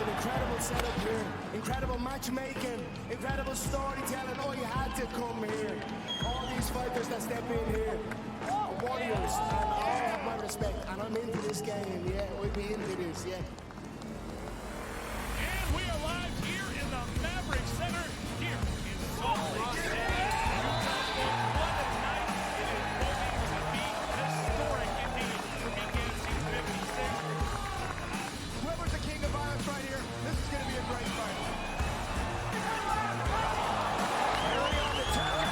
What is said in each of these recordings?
an incredible setup here, incredible matchmaking, incredible storytelling. Oh, you had to come here. All these fighters that step in here are warriors, and all have my respect. And I'm into this game, yeah. We'll be into this, yeah. And we are live here in the Maverick Center here in Salt Lake City. What a night it is going to be. Historic indeed for BKFC 56. Whoever's the king of violence right here, this is going to be a great fight. Early on the turn,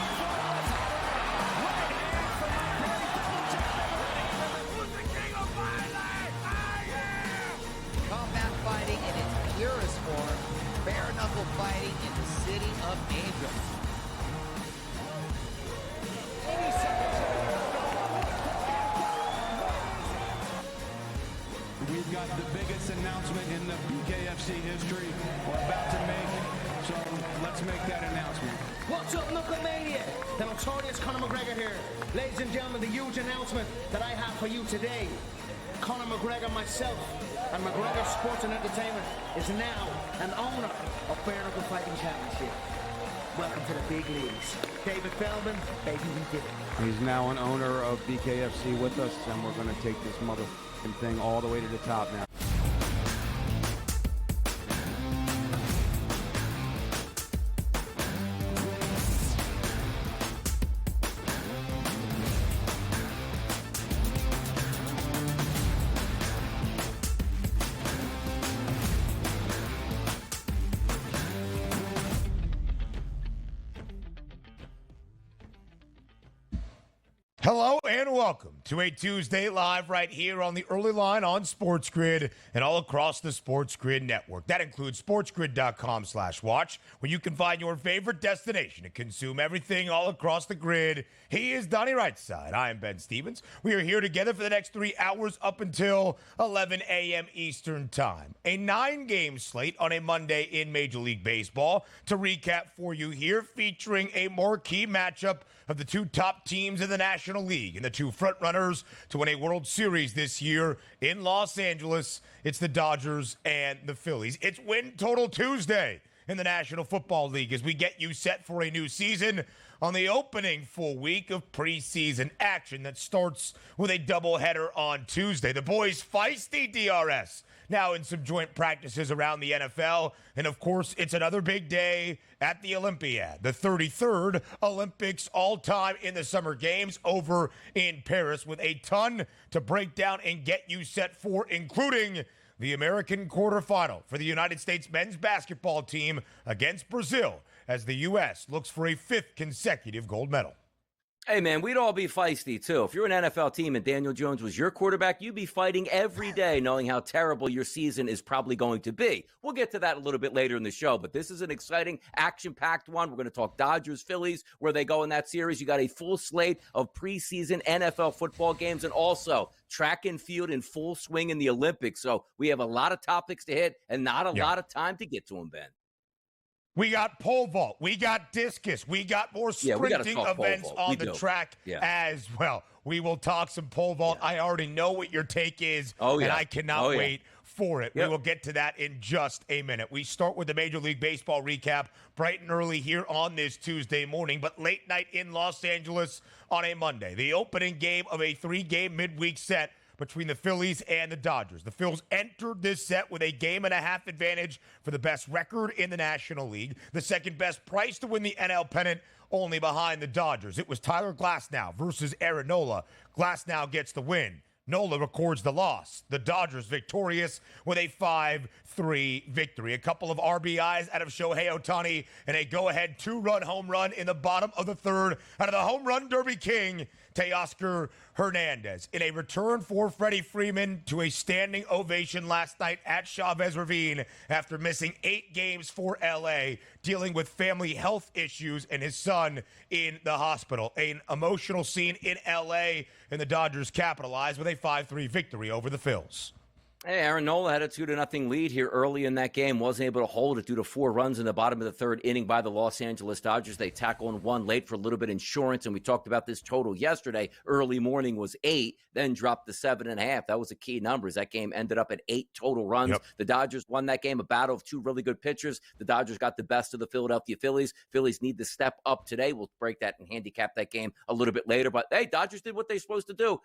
right hand from my boy, double jab. Who's the king of violence? I am! Combat fighting in its purest form, bare knuckle fighting in the city of angels. 80 seconds. We've got the biggest announcement in the BKFC history we're about to make, so let's make that announcement. What's up, Knucklemania? The notorious Conor McGregor here. Ladies and gentlemen, the huge announcement that I have for you today. Conor McGregor, myself, and McGregor Sports and Entertainment is now an owner of Bare Knuckle Fighting Championship. Welcome to the big leagues. David Feldman, baby, we did it. He's now an owner of BKFC with us, and we're going to take this motherfucking thing all the way to the top now. Hello and welcome to a Tuesday live right here on the early line on SportsGrid and all across the SportsGrid network. That includes sportsgrid.com/watch, where you can find your favorite destination to consume everything all across the grid. He is Donnie Rightside. I am Ben Stevens. We are here together for the next 3 hours up until 11 a.m. Eastern Time. A 9-game slate on a Monday in Major League Baseball to recap for you here, featuring a marquee matchup of the two top teams in the National League and the two frontrunners to win a World Series this year in Los Angeles. It's the Dodgers and the Phillies. It's Win Total Tuesday in the National Football League as we get you set for a new season on the opening full week of preseason action that starts with a doubleheader on Tuesday. The boys feisty DRS now in some joint practices around the NFL. And of course, it's another big day at the Olympiad, the 33rd Olympics all time in the Summer Games over in Paris, with a ton to break down and get you set for, including the American quarterfinal for the United States men's basketball team against Brazil as the U.S. looks for a 5th consecutive gold medal. Hey, man, we'd all be feisty, too. If you're an NFL team and Daniel Jones was your quarterback, you'd be fighting every day knowing how terrible your season is probably going to be. We'll get to that a little bit later in the show, but this is an exciting, action-packed one. We're going to talk Dodgers, Phillies, where they go in that series. You got a full slate of preseason NFL football games and also track and field in full swing in the Olympics. So we have a lot of topics to hit and not a lot of time to get to them, Ben. We got pole vault. We got discus. We got more sprinting events on the track as well. We will talk some pole vault. I already know what your take is, and I cannot wait for it. We will get to that in just a minute. We start with the Major League Baseball recap bright and early here on this Tuesday morning, but late night in Los Angeles on a Monday. The opening game of a 3-game midweek set between the Phillies and the Dodgers. The Phils entered this set with a 1.5-game advantage for the best record in the National League, the second best price to win the NL pennant, only behind the Dodgers. It was Tyler Glasnow versus Aaron Nola. Glasnow gets the win. Nola records the loss. The Dodgers victorious with a 5-3 victory. A couple of RBIs out of Shohei Ohtani and a go-ahead 2-run home run in the bottom of the third out of the home run derby king, Teoscar Hernandez. In a return for Freddie Freeman to a standing ovation last night at Chavez Ravine after missing 8 games for LA, dealing with family health issues and his son in the hospital. An emotional scene in LA, and the Dodgers capitalized with a 5-3 victory over the Phils. Hey, Aaron Nola had a 2-0 lead here early in that game. Wasn't able to hold it due to 4 runs in the bottom of the third inning by the Los Angeles Dodgers. They tackle on 1 late for a little bit of insurance, and we talked about this total yesterday. Early morning was 8, then dropped to 7.5. That was a key number as that game ended up at 8 total runs. Yep. The Dodgers won that game, a battle of 2 really good pitchers. The Dodgers got the best of the Philadelphia Phillies. Phillies need to step up today. We'll break that and handicap that game a little bit later. But, hey, Dodgers did what they're supposed to do.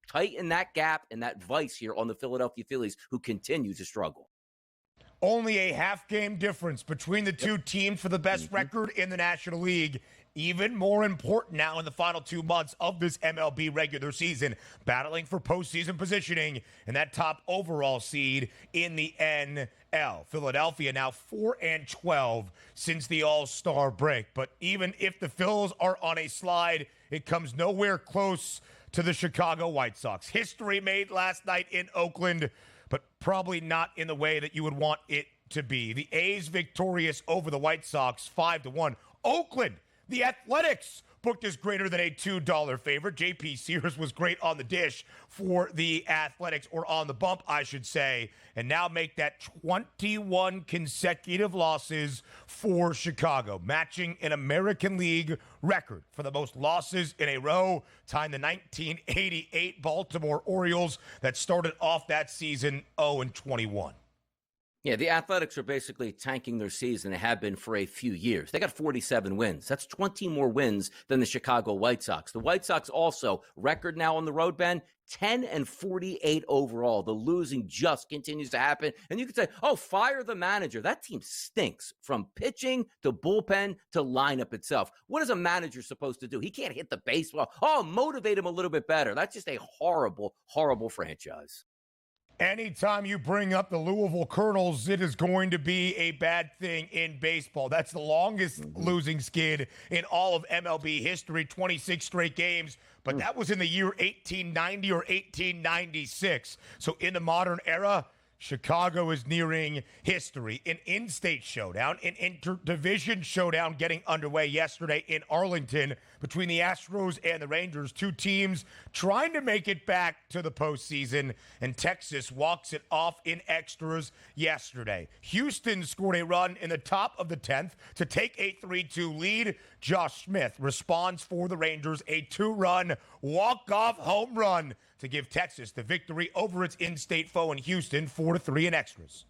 Tighten that gap and that vice here on the Philadelphia Phillies, who continue to struggle. Only a half game difference between the two teams for the best record in the National League. Even more important now in the final 2 months of this MLB regular season, battling for postseason positioning and that top overall seed in the NL. Philadelphia now 4-12 since the All-Star break. But even if the Phils are on a slide, it comes nowhere close to the Chicago White Sox. History made last night in Oakland, but probably not in the way that you would want it to be. The A's victorious over the White Sox 5-1. Oakland, the Athletics, booked as greater than a $2 favorite. J.P. Sears was great on the dish for the Athletics, or on the bump, I should say, and now make that 21 consecutive losses for Chicago, matching an American League record for the most losses in a row, tying the 1988 Baltimore Orioles that started off that season 0-21. Yeah, the Athletics are basically tanking their season. They have been for a few years. They got 47 wins. That's 20 more wins than the Chicago White Sox. The White Sox also, record now on the road, Ben, 10-48 overall. The losing just continues to happen. And you could say, oh, fire the manager. That team stinks from pitching to bullpen to lineup itself. What is a manager supposed to do? He can't hit the baseball. Oh, motivate him a little bit better. That's just a horrible, horrible franchise. Anytime you bring up the Louisville Colonels, it is going to be a bad thing in baseball. That's the longest losing skid in all of MLB history, 26 straight games. But that was in the year 1890 or 1896. So in the modern era, Chicago is nearing history. An in-state showdown, an interdivision showdown getting underway yesterday in Arlington between the Astros and the Rangers. 2 teams trying to make it back to the postseason, and Texas walks it off in extras yesterday. Houston scored a run in the top of the 10th to take a 3-2 lead. Josh Smith responds for the Rangers, a 2-run walk-off home run to give Texas the victory over its in-state foe in Houston, 4-3 in extras.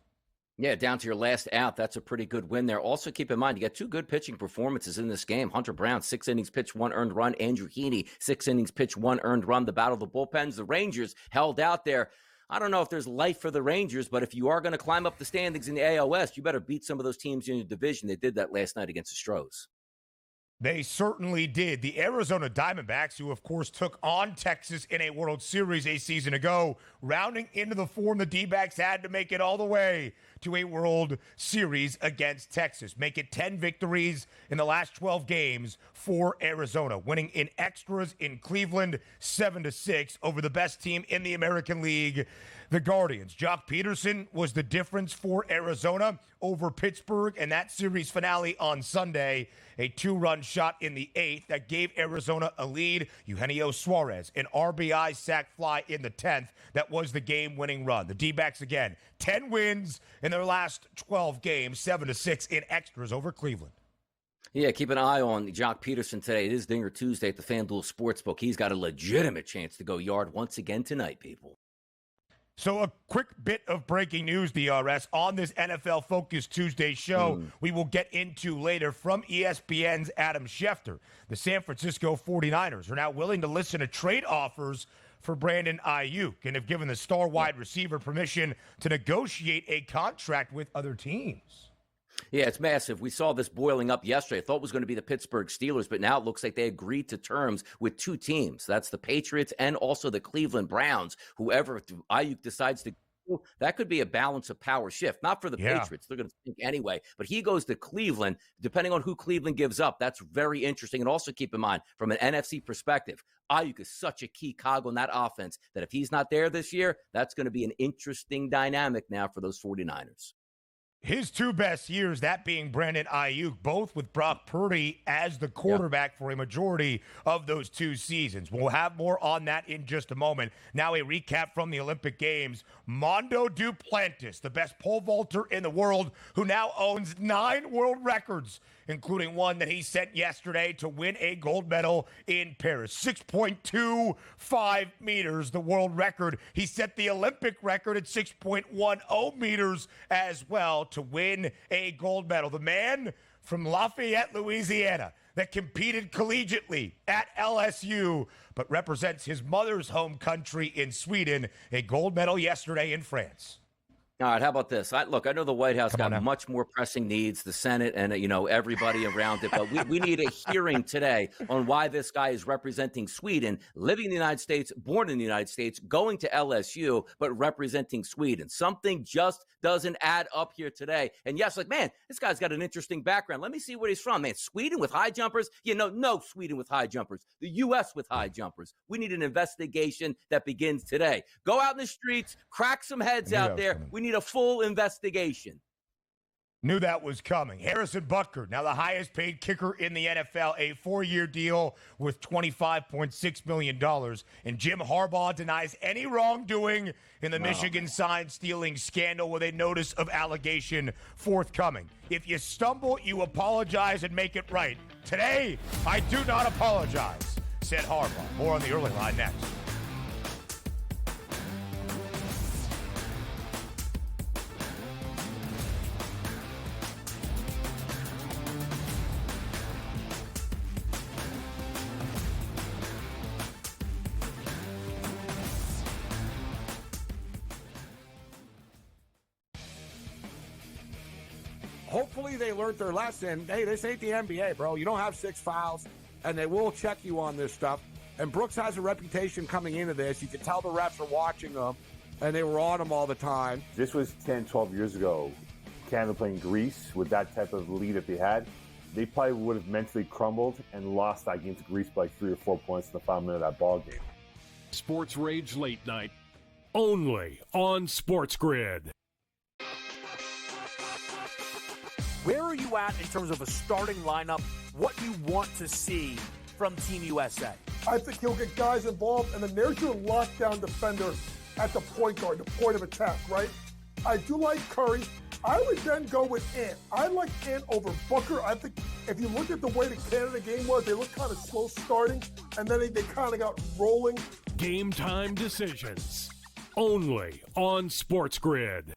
Yeah, down to your last out. That's a pretty good win there. Also, keep in mind, you got 2 good pitching performances in this game. Hunter Brown, 6 innings pitched, 1 earned run. Andrew Heaney, 6 innings pitched, 1 earned run. The battle of the bullpens. The Rangers held out there. I don't know if there's life for the Rangers, but if you are going to climb up the standings in the AL West, you better beat some of those teams in your division. They did that last night against the Stros. They certainly did. The Arizona Diamondbacks, who of course took on Texas in a World Series a season ago, rounding into the form the D-backs had to make it all the way to a World Series against Texas. Make it 10 victories in the last 12 games for Arizona, winning in extras in Cleveland 7-6 over the best team in the American League, the Guardians. Jock Peterson was the difference for Arizona over Pittsburgh in that series finale on Sunday. A 2-run shot in the 8th that gave Arizona a lead. Eugenio Suarez, an RBI sac fly in the 10th. That was the game-winning run. The D-backs, again, 10 wins in their last 12 games, 7-6 in extras over Cleveland. Yeah, keep an eye on Jock Peterson today. It is Dinger Tuesday at the FanDuel Sportsbook. He's got a legitimate chance to go yard once again tonight, people. So a quick bit of breaking news, DRS, on this NFL Focus Tuesday show we will get into later from ESPN's Adam Schefter. The San Francisco 49ers are now willing to listen to trade offers for Brandon Ayuk and have given the star wide receiver permission to negotiate a contract with other teams. Yeah, it's massive. We saw this boiling up yesterday. I thought it was going to be the Pittsburgh Steelers, but now it looks like they agreed to terms with 2 teams. That's the Patriots and also the Cleveland Browns. Whoever Ayuk decides to go, that could be a balance of power shift. Not for the Patriots. They're going to think anyway. But he goes to Cleveland, depending on who Cleveland gives up. That's very interesting. And also keep in mind, from an NFC perspective, Ayuk is such a key cog on that offense that if he's not there this year, that's going to be an interesting dynamic now for those 49ers. His two best years, that being Brandon Ayuk, both with Brock Purdy as the quarterback for a majority of those 2 seasons. We'll have more on that in just a moment. Now a recap from the Olympic Games. Mondo Duplantis, the best pole vaulter in the world, who now owns 9 world records, including one that he set yesterday to win a gold medal in Paris. 6.25 meters, the world record. He set the Olympic record at 6.10 meters as well to win a gold medal. The man from Lafayette, Louisiana, that competed collegiately at LSU, but represents his mother's home country in Sweden. A gold medal yesterday in France. All right, how about this? Look, I know the White House got much more pressing needs, the Senate and, everybody around it, but we need a hearing today on why this guy is representing Sweden, living in the United States, born in the United States, going to LSU, but representing Sweden. Something just doesn't add up here today. And yes, man, this guy's got an interesting background. Let me see where he's from. Man, Sweden with high jumpers? No Sweden with high jumpers. The U.S. with high jumpers. We need an investigation that begins today. Go out in the streets, crack some heads out there. We need a full investigation. Knew that was coming. Harrison Butker, now the highest paid kicker in the NFL, a 4-year deal with $25.6 million. And Jim Harbaugh denies any wrongdoing in the Michigan sign stealing scandal with a notice of allegation forthcoming. If you stumble, you apologize and make it right. Today, I do not apologize, said Harbaugh. More on the early line next. Hopefully they learned their lesson. Hey, this ain't the NBA, bro. You don't have 6 fouls, and they will check you on this stuff. And Brooks has a reputation coming into this. You can tell the refs are watching him, and they were on him all the time. This was 10, 12 years ago. Canada playing Greece with that type of lead that they had. They probably would have mentally crumbled and lost that game to Greece by 3 or 4 points in the final minute of that ball game. Sports Rage Late Night, only on SportsGrid. Where are you at in terms of a starting lineup, what you want to see from Team USA? I think he'll get guys involved, and then there's your lockdown defender at the point guard, the point of attack, right? I do like Curry. I would then go with Ant. I like Ant over Booker. I think if you look at the way the Canada game was, they looked kind of slow starting, and then they kind of got rolling. Game time decisions, only on SportsGrid.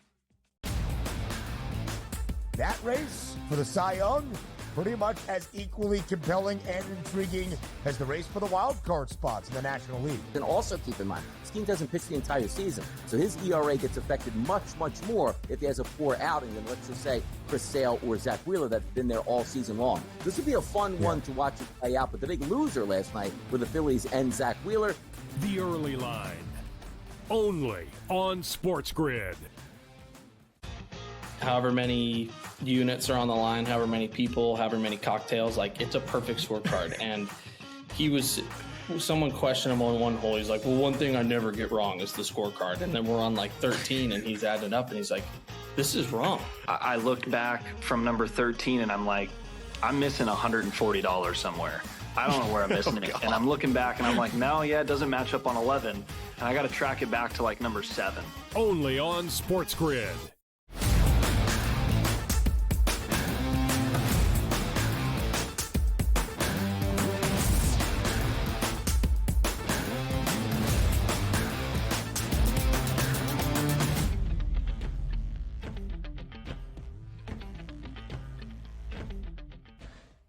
That race for the Cy Young, pretty much as equally compelling and intriguing as the race for the wild card spots in the National League. And also keep in mind, this team doesn't pitch the entire season, so his ERA gets affected much, much more if he has a poor outing than, let's just say, Chris Sale or Zach Wheeler that's been there all season long. This would be a fun one to watch it play out, but the big loser last night were the Phillies and Zach Wheeler. The early line, only on SportsGrid. However many units are on the line, however many people, however many cocktails, like it's a perfect scorecard. And someone questioned him on one hole. He's like, well, one thing I never get wrong is the scorecard. And then we're on like 13 and he's added up and he's like, this is wrong. I looked back from number 13 and I'm like, I'm missing $140 somewhere. I don't know where I'm missing it. And I'm looking back and I'm like, no, it doesn't match up on 11. And I got to track it back to like number 7. Only on SportsGrid.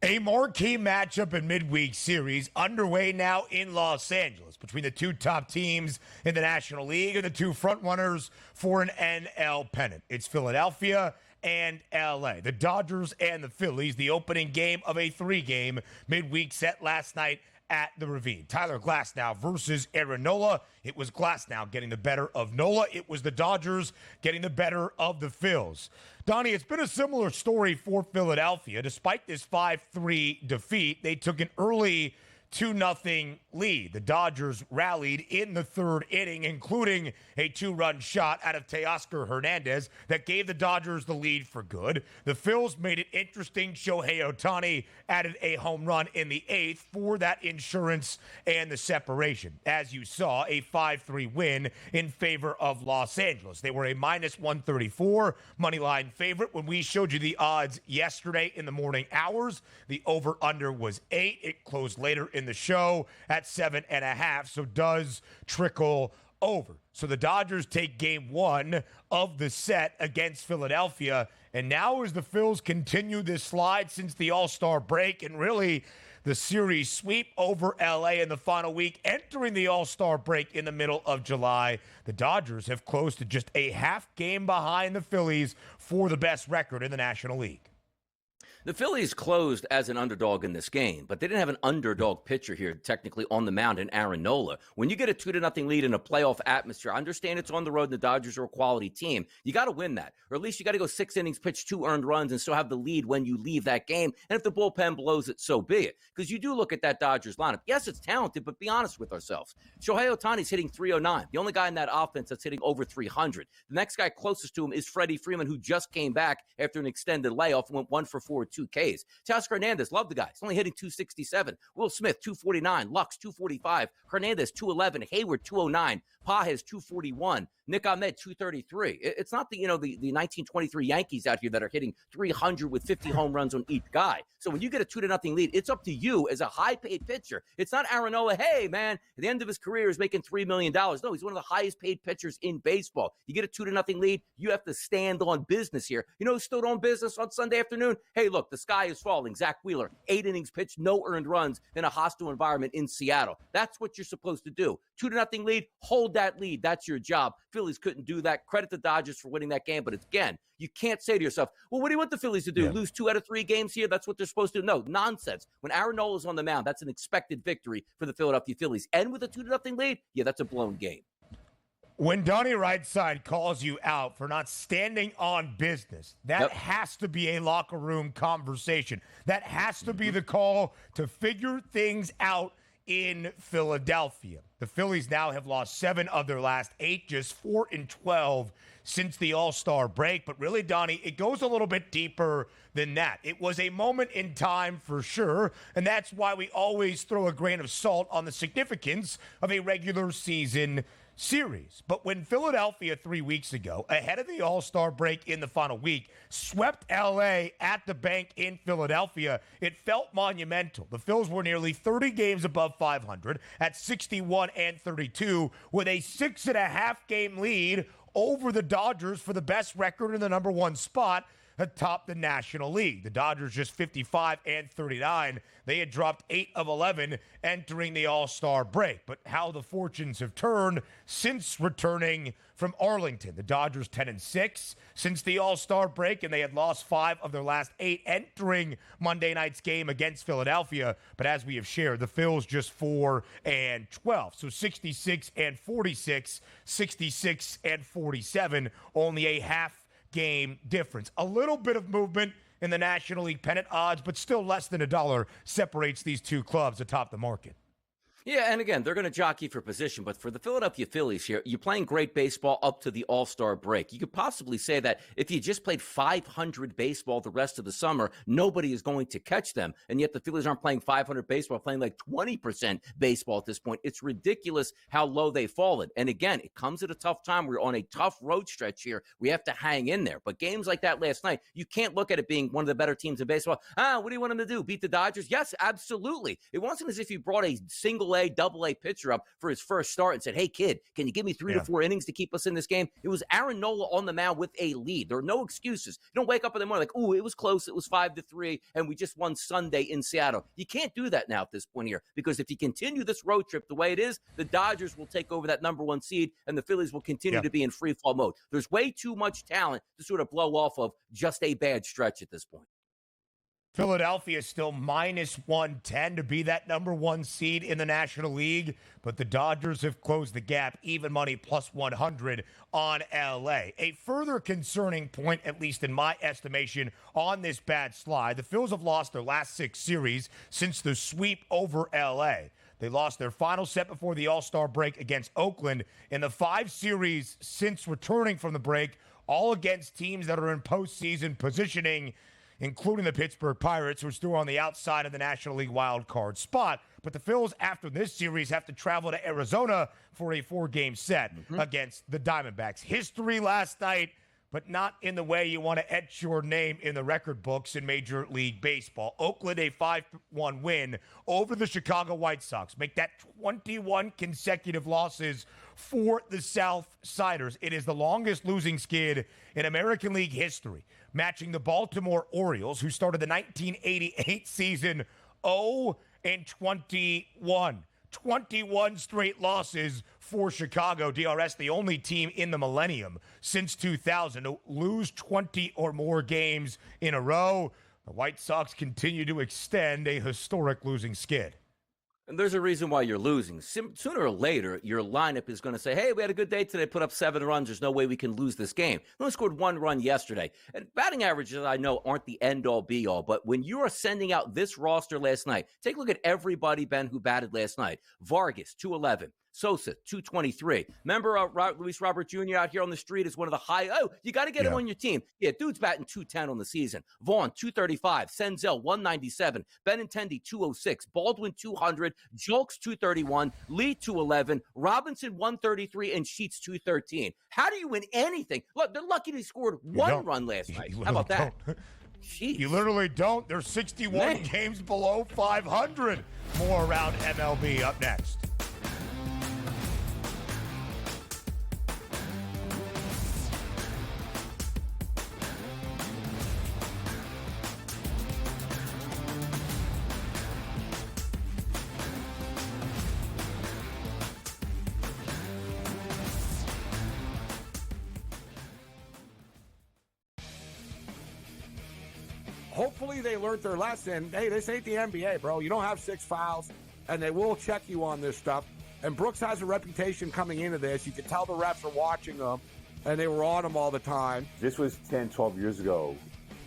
A marquee matchup in midweek series underway now in Los Angeles between the two top teams in the National League and the two frontrunners for an NL pennant. It's Philadelphia and LA. The Dodgers and the Phillies, the opening game of a 3-game midweek set last night at the Ravine. Tyler Glasnow versus Aaron Nola. It was Glasnow getting the better of Nola. It was the Dodgers getting the better of the Phils. Donnie, it's been a similar story for Philadelphia. Despite this 5-3 defeat, they took an early 2-0 lead. The Dodgers rallied in the third inning, including a 2-run shot out of Teoscar Hernandez that gave the Dodgers the lead for good. The Phils made it interesting. Shohei Ohtani added a home run in the 8th for that insurance and the separation. As you saw, a 5-3 win in favor of Los Angeles. They were a -134 moneyline favorite. When we showed you the odds yesterday in the morning hours, the over-under was 8. It closed later in the show at 7.5, so does trickle over. So the Dodgers take game 1 of the set against Philadelphia, and now as the Phils continue this slide since the All-Star break and really the series sweep over LA in the final week, entering the All-Star break in the middle of July, the Dodgers have closed to just a half game behind the Phillies for the best record in the National League. The Phillies closed as an underdog in this game, but they didn't have an underdog pitcher here technically on the mound in Aaron Nola. When you get a 2-0 lead in a playoff atmosphere, I understand it's on the road and the Dodgers are a quality team. You got to win that, or at least you got to go 6 innings, pitch 2 earned runs, and still have the lead when you leave that game. And if the bullpen blows it, so be it. Because you do look at that Dodgers lineup. Yes, it's talented, but be honest with ourselves. Shohei Ohtani's hitting 309. The only guy in that offense that's hitting over 300. The next guy closest to him is Freddie Freeman, who just came back after an extended layoff and went 1 for 4 with 2 Ks. Teoscar Hernandez, love the guy. He's only hitting 267. Will Smith, 249. Lux, 245. Hernandez, 211. Hayward, 209. Pages, 241. Nick Ahmed, 233. It's not the 1923 Yankees out here that are hitting 300 with 50 home runs on each guy. So when you get a 2-0 lead, it's up to you as a high-paid pitcher. It's not Aaron Nola, hey, man, at the end of his career is making $3 million. No, he's one of the highest-paid pitchers in baseball. You get a 2-0 lead, you have to stand on business here. You know who stood on business on Sunday afternoon? Hey, look, the sky is falling. Zach Wheeler, 8 innings pitched, no earned runs in a hostile environment in Seattle. That's what you're supposed to do. 2-0 lead, hold that lead. That's your job. Phillies couldn't do that. Credit the Dodgers for winning that game. But again, you can't say to yourself, well, what do you want the Phillies to do? Yeah. Lose 2 out of 3 games here? That's what they're supposed to do. No, nonsense. When Aaron Nola's on the mound, that's an expected victory for the Philadelphia Phillies. And with a 2-0 lead, yeah, that's a blown game. When Donnie Rightside calls you out for not standing on business, that has to be a locker room conversation. That has to be the call to figure things out in Philadelphia. The Phillies now have lost 7 of their last 8, just 4-12 since the All-Star break. But really, Donnie, it goes a little bit deeper than that. It was a moment in time for sure, and that's why we always throw a grain of salt on the significance of a regular season series. But when Philadelphia 3 weeks ago, ahead of the All-Star break in the final week, swept LA at the bank in Philadelphia, it felt monumental. The Phils were nearly 30 games above 500 at 61-32 with a 6.5 game lead over the Dodgers for the best record in the number 1 spot atop the National League. The Dodgers just 55-39. They had dropped 8 of 11 entering the All-Star break. But how the fortunes have turned since returning from Arlington. The Dodgers 10-6 since the All-Star break, and they had lost 5 of their last 8 entering Monday night's game against Philadelphia. But as we have shared, the Phils just 4-12. So 66-46, 66-47, only a half game difference. A little bit of movement in the National League pennant odds, but still less than $1 separates these two clubs atop the market. Yeah, and again, they're going to jockey for position, but for the Philadelphia Phillies here, you're playing great baseball up to the All-Star break. You could possibly say that if you just played 500 baseball the rest of the summer, nobody is going to catch them, and yet the Phillies aren't playing 500 baseball, playing like 20% baseball at this point. It's ridiculous how low they've fallen, and again, it comes at a tough time. We're on a tough road stretch here. We have to hang in there, but games like that last night, you can't look at it being one of the better teams in baseball. What do you want them to do, beat the Dodgers? Yes, absolutely. It wasn't as if you brought a single double-A pitcher up for his first start and said, hey, kid, can you give me 3 to 4 innings to keep us in this game? It was Aaron Nola on the mound with a lead. There are no excuses. You don't wake up in the morning like, ooh, it was close. It was 5-3, and we just won Sunday in Seattle. You can't do that now at this point here, because if you continue this road trip the way it is, the Dodgers will take over that number 1 seed, and the Phillies will continue to be in free-fall mode. There's way too much talent to sort of blow off of just a bad stretch at this point. Philadelphia is still minus 110 to be that number one seed in the National League, but the Dodgers have closed the gap, even money plus 100 on LA. A further concerning point, at least in my estimation, on this bad slide, the Phils have lost their last 6 series since the sweep over LA. They lost their final set before the All-Star break against Oakland. In the 5 series since returning from the break, all against teams that are in postseason positioning, including the Pittsburgh Pirates, who are still on the outside of the National League wild card spot. But the Phils, after this series, have to travel to Arizona for a 4-game set against the Diamondbacks. History last night, but not in the way you want to etch your name in the record books in Major League Baseball. Oakland, a 5-1 win over the Chicago White Sox. Make that 21 consecutive losses for the Southsiders. It is the longest losing skid in American League history, matching the Baltimore Orioles, who started the 1988 season 0-21. 21 straight losses for Chicago. DRS, the only team in the millennium since 2000 to lose 20 or more games in a row. The White Sox continue to extend a historic losing skid. And there's a reason why you're losing. Sooner or later, your lineup is going to say, hey, we had a good day today, put up 7 runs. There's no way we can lose this game. They only scored 1 run yesterday. And batting averages, I know, aren't the end-all, be-all. But when you are sending out this roster last night, take a look at everybody, Ben, who batted last night. Vargas, 211. Sosa, 223. Remember Luis Robert Jr. out here on the street is one of the high. Oh, you got to get him on your team. Yeah, dude's batting 210 on the season. Vaughn, 235. Senzel, 197. Benintendi, 206. Baldwin, 200. Julks, 231. Lee, 211. Robinson, 133. And Sheets, 213. How do you win anything? Look, they're lucky they scored 1 run last night. How about that? You literally don't. They're 61 games below 500. More around MLB up next. Hopefully they learned their lesson. Hey, this ain't the NBA, bro. You don't have 6 fouls, and they will check you on this stuff. And Brooks has a reputation coming into this. You can tell the refs are watching them, and they were on him all the time. This was 10, 12 years ago.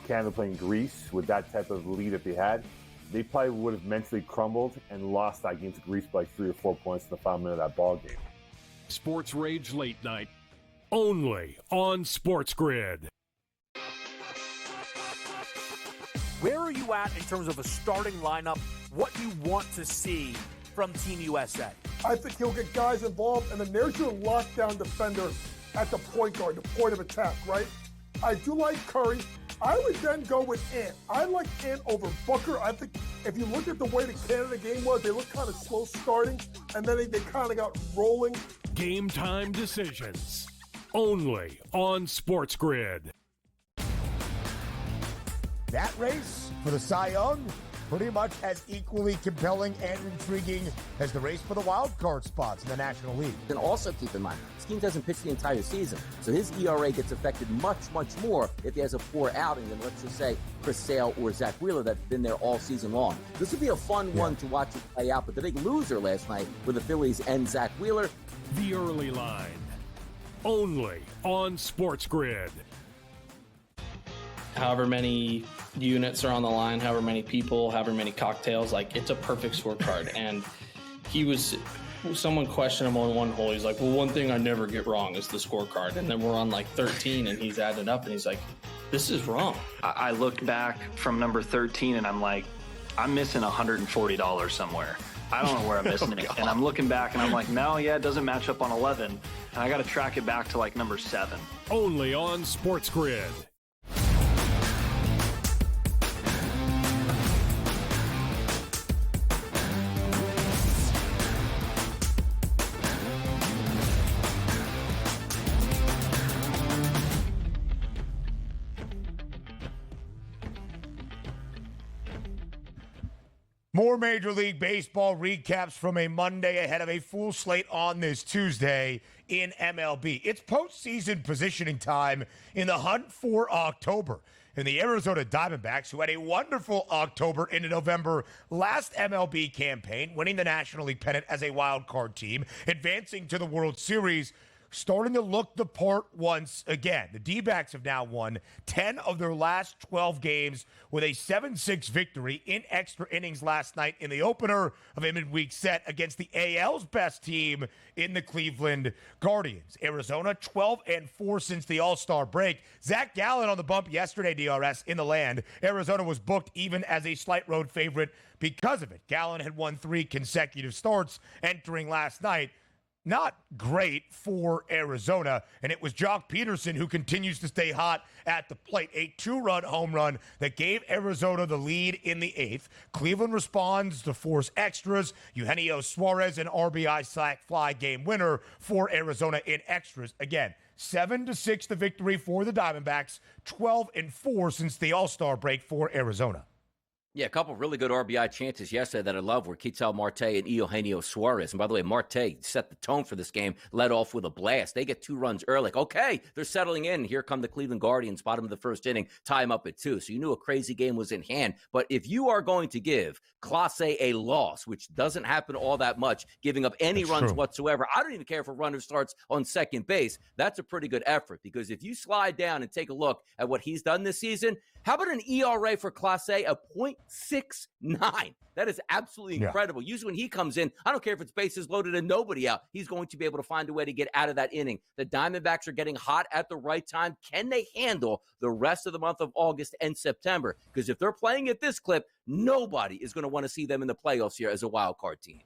Canada playing Greece with that type of lead that they had. They probably would have mentally crumbled and lost that game to Greece by 3 or 4 points in the final minute of that ball game. Sports Rage Late Night, only on SportsGrid. Where are you at in terms of a starting lineup, what you want to see from Team USA? I think he'll get guys involved, and then there's your lockdown defender at the point guard, the point of attack, right? I do like Curry. I would then go with Ant. I like Ant over Booker. I think if you look at the way the Canada game was, they looked kind of slow starting, and then they kind of got rolling. Game time decisions, only on SportsGrid. That race for the Cy Young, pretty much as equally compelling and intriguing as the race for the wild card spots in the National League. And also keep in mind, this team doesn't pitch the entire season, so his ERA gets affected much, much more if he has a poor outing than, let's just say, Chris Sale or Zach Wheeler that's been there all season long. This would be a fun one to watch it play out, but the big loser last night were the Phillies and Zach Wheeler. The early line, only on SportsGrid. However many units are on the line, however many people, however many cocktails, like it's a perfect scorecard. And someone questioned him on one hole. He's like, well, one thing I never get wrong is the scorecard. And then we're on like 13 and he's added up and he's like, this is wrong. I looked back from number 13 and I'm like, I'm missing $140 somewhere. I don't know where I'm missing it. And I'm looking back and I'm like, no, yeah, it doesn't match up on 11. And I got to track it back to like number 7. Only on SportsGrid. More Major League Baseball recaps from a Monday ahead of a full slate on this Tuesday in MLB. It's postseason positioning time in the hunt for October. And the Arizona Diamondbacks, who had a wonderful October into November last MLB campaign, winning the National League pennant as a wild card team, advancing to the World Series, starting to look the part once again. The D-backs have now won 10 of their last 12 games with a 7-6 victory in extra innings last night in the opener of a midweek set against the AL's best team in the Cleveland Guardians. Arizona 12-4 since the All-Star break. Zach Gallen on the bump yesterday, DRS, in the land. Arizona was booked even as a slight road favorite because of it. Gallen had won 3 consecutive starts entering last night. Not great for Arizona, and it was Jock Peterson who continues to stay hot at the plate. A 2-run home run that gave Arizona the lead in the 8th. Cleveland responds to force extras. Eugenio Suarez, an RBI sac fly game winner for Arizona in extras. Again, 7-6 the victory for the Diamondbacks, 12-4 since the All-Star break for Arizona. Yeah, a couple of really good RBI chances yesterday that I love were Ketel Marte and Eugenio Suarez. And by the way, Marte set the tone for this game, led off with a blast. They get 2 runs early. Like, okay, they're settling in. Here come the Cleveland Guardians, bottom of the first inning, tie them up at 2. So you knew a crazy game was in hand. But if you are going to give Clase a loss, which doesn't happen all that much, giving up any runs whatsoever, I don't even care if a runner starts on second base. That's a pretty good effort, because if you slide down and take a look at what he's done this season, how about an ERA for Clase of 0.69? That is absolutely incredible. Usually when he comes in, I don't care if it's bases loaded and nobody out, he's going to be able to find a way to get out of that inning. The Diamondbacks are getting hot at the right time. Can they handle the rest of the month of August and September? Because if they're playing at this clip, nobody is going to want to see them in the playoffs here as a wild card team.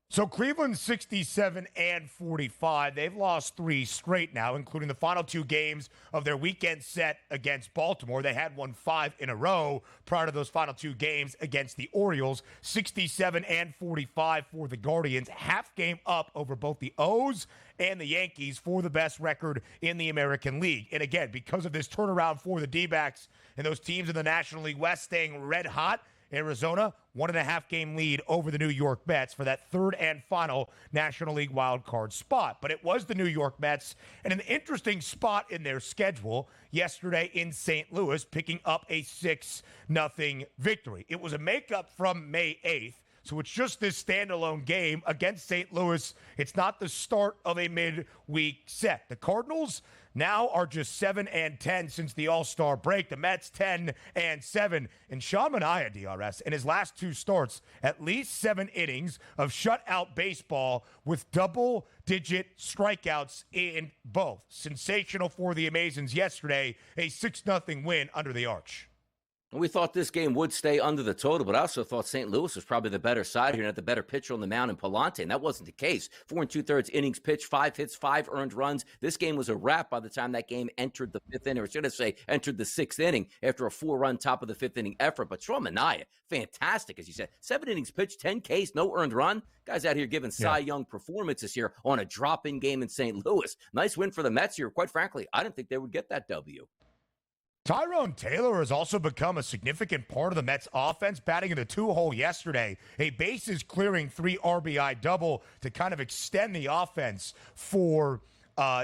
So Cleveland 67-45. They've lost 3 straight now, including the final 2 games of their weekend set against Baltimore. They had won 5 in a row prior to those final 2 games against the Orioles. 67-45 for the Guardians. Half game up over both the O's and the Yankees for the best record in the American League. And again, because of this turnaround for the D-backs and those teams in the National League West staying red hot, Arizona, 1.5 game lead over the New York Mets for that 3rd and final National League wildcard spot. But it was the New York Mets and an interesting spot in their schedule yesterday in St. Louis, picking up a 6-0 victory. It was a makeup from May 8th. So it's just this standalone game against St. Louis. It's not the start of a midweek set. The Cardinals now are just 7-10 since the All-Star break. The Mets 10-7. And Sean Manaea, DRS, in his last 2 starts, at least 7 innings of shutout baseball with double-digit strikeouts in both. Sensational for the Amazons yesterday, a 6-0 win under the arch. We thought this game would stay under the total, but I also thought St. Louis was probably the better side here and had the better pitcher on the mound in Palante, and that wasn't the case. 4 2/3 innings pitched, 5 hits, 5 earned runs. This game was a wrap by the time that game entered the 5th inning, or should I say entered the 6th inning after a 4-run top of the 5th inning effort. But Sean Manaea, fantastic, as you said. 7 innings pitched, 10 Ks, no earned run. Guys out here giving Cy Young performances here on a drop-in game in St. Louis. Nice win for the Mets here. Quite frankly, I didn't think they would get that W. Tyrone Taylor has also become a significant part of the Mets offense, batting in the 2-hole yesterday. A bases clearing 3 RBI double to kind of extend the offense for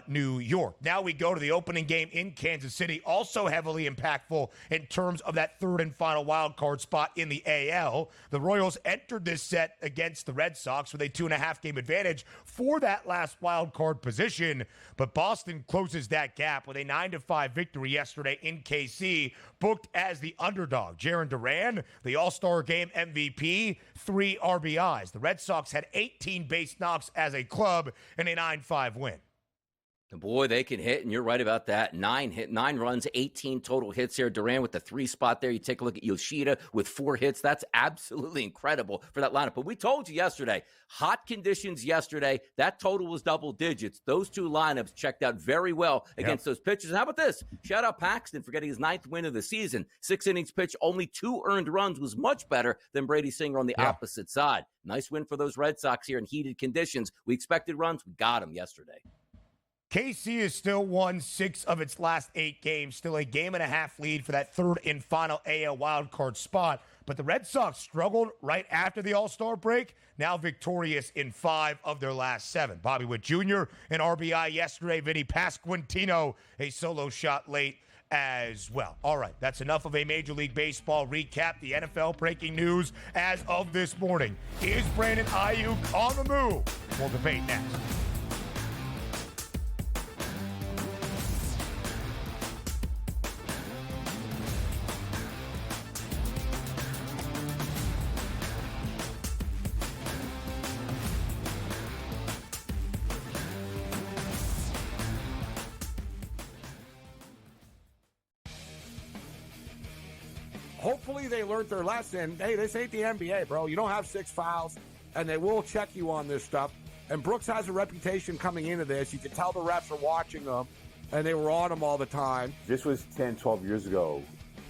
New York. Now we go to the opening game in Kansas City, also heavily impactful in terms of that 3rd and final wild card spot in the AL. The Royals entered this set against the Red Sox with a 2.5 game advantage for that last wild card position, but Boston closes that gap with a 9-5 victory yesterday in KC, booked as the underdog. Jarren Duran, the All-Star Game MVP, 3 RBIs. The Red Sox had 18 base knocks as a club in a 9-5 win. And boy, they can hit, and you're right about that. 9 runs, 18 total hits here. Duran with the 3 spot there. You take a look at Yoshida with 4 hits. That's absolutely incredible for that lineup. But we told you yesterday, hot conditions yesterday. That total was double digits. Those 2 lineups checked out very well against those pitchers. And how about this? Shout out Paxton for getting his 9th win of the season. 6 innings pitched, only 2 earned runs, was much better than Brady Singer on the opposite side. Nice win for those Red Sox here in heated conditions. We expected runs. We got them yesterday. KC has still won 6 of its last 8 games, still a game-and-a-half lead for that third and final AL wildcard spot. But the Red Sox struggled right after the All-Star break, now victorious in 5 of their last 7. Bobby Witt Jr. an RBI yesterday. Vinny Pasquantino a solo shot late as well. All right, that's enough of a Major League Baseball recap. The NFL breaking news as of this morning. Is Brandon Ayuk on the move? We'll debate next. Hopefully they learned their lesson. Hey, this ain't the NBA, bro. You don't have 6 fouls, and they will check you on this stuff. And Brooks has a reputation coming into this. You can tell the refs are watching them, and they were on him all the time. This was 10, 12 years ago.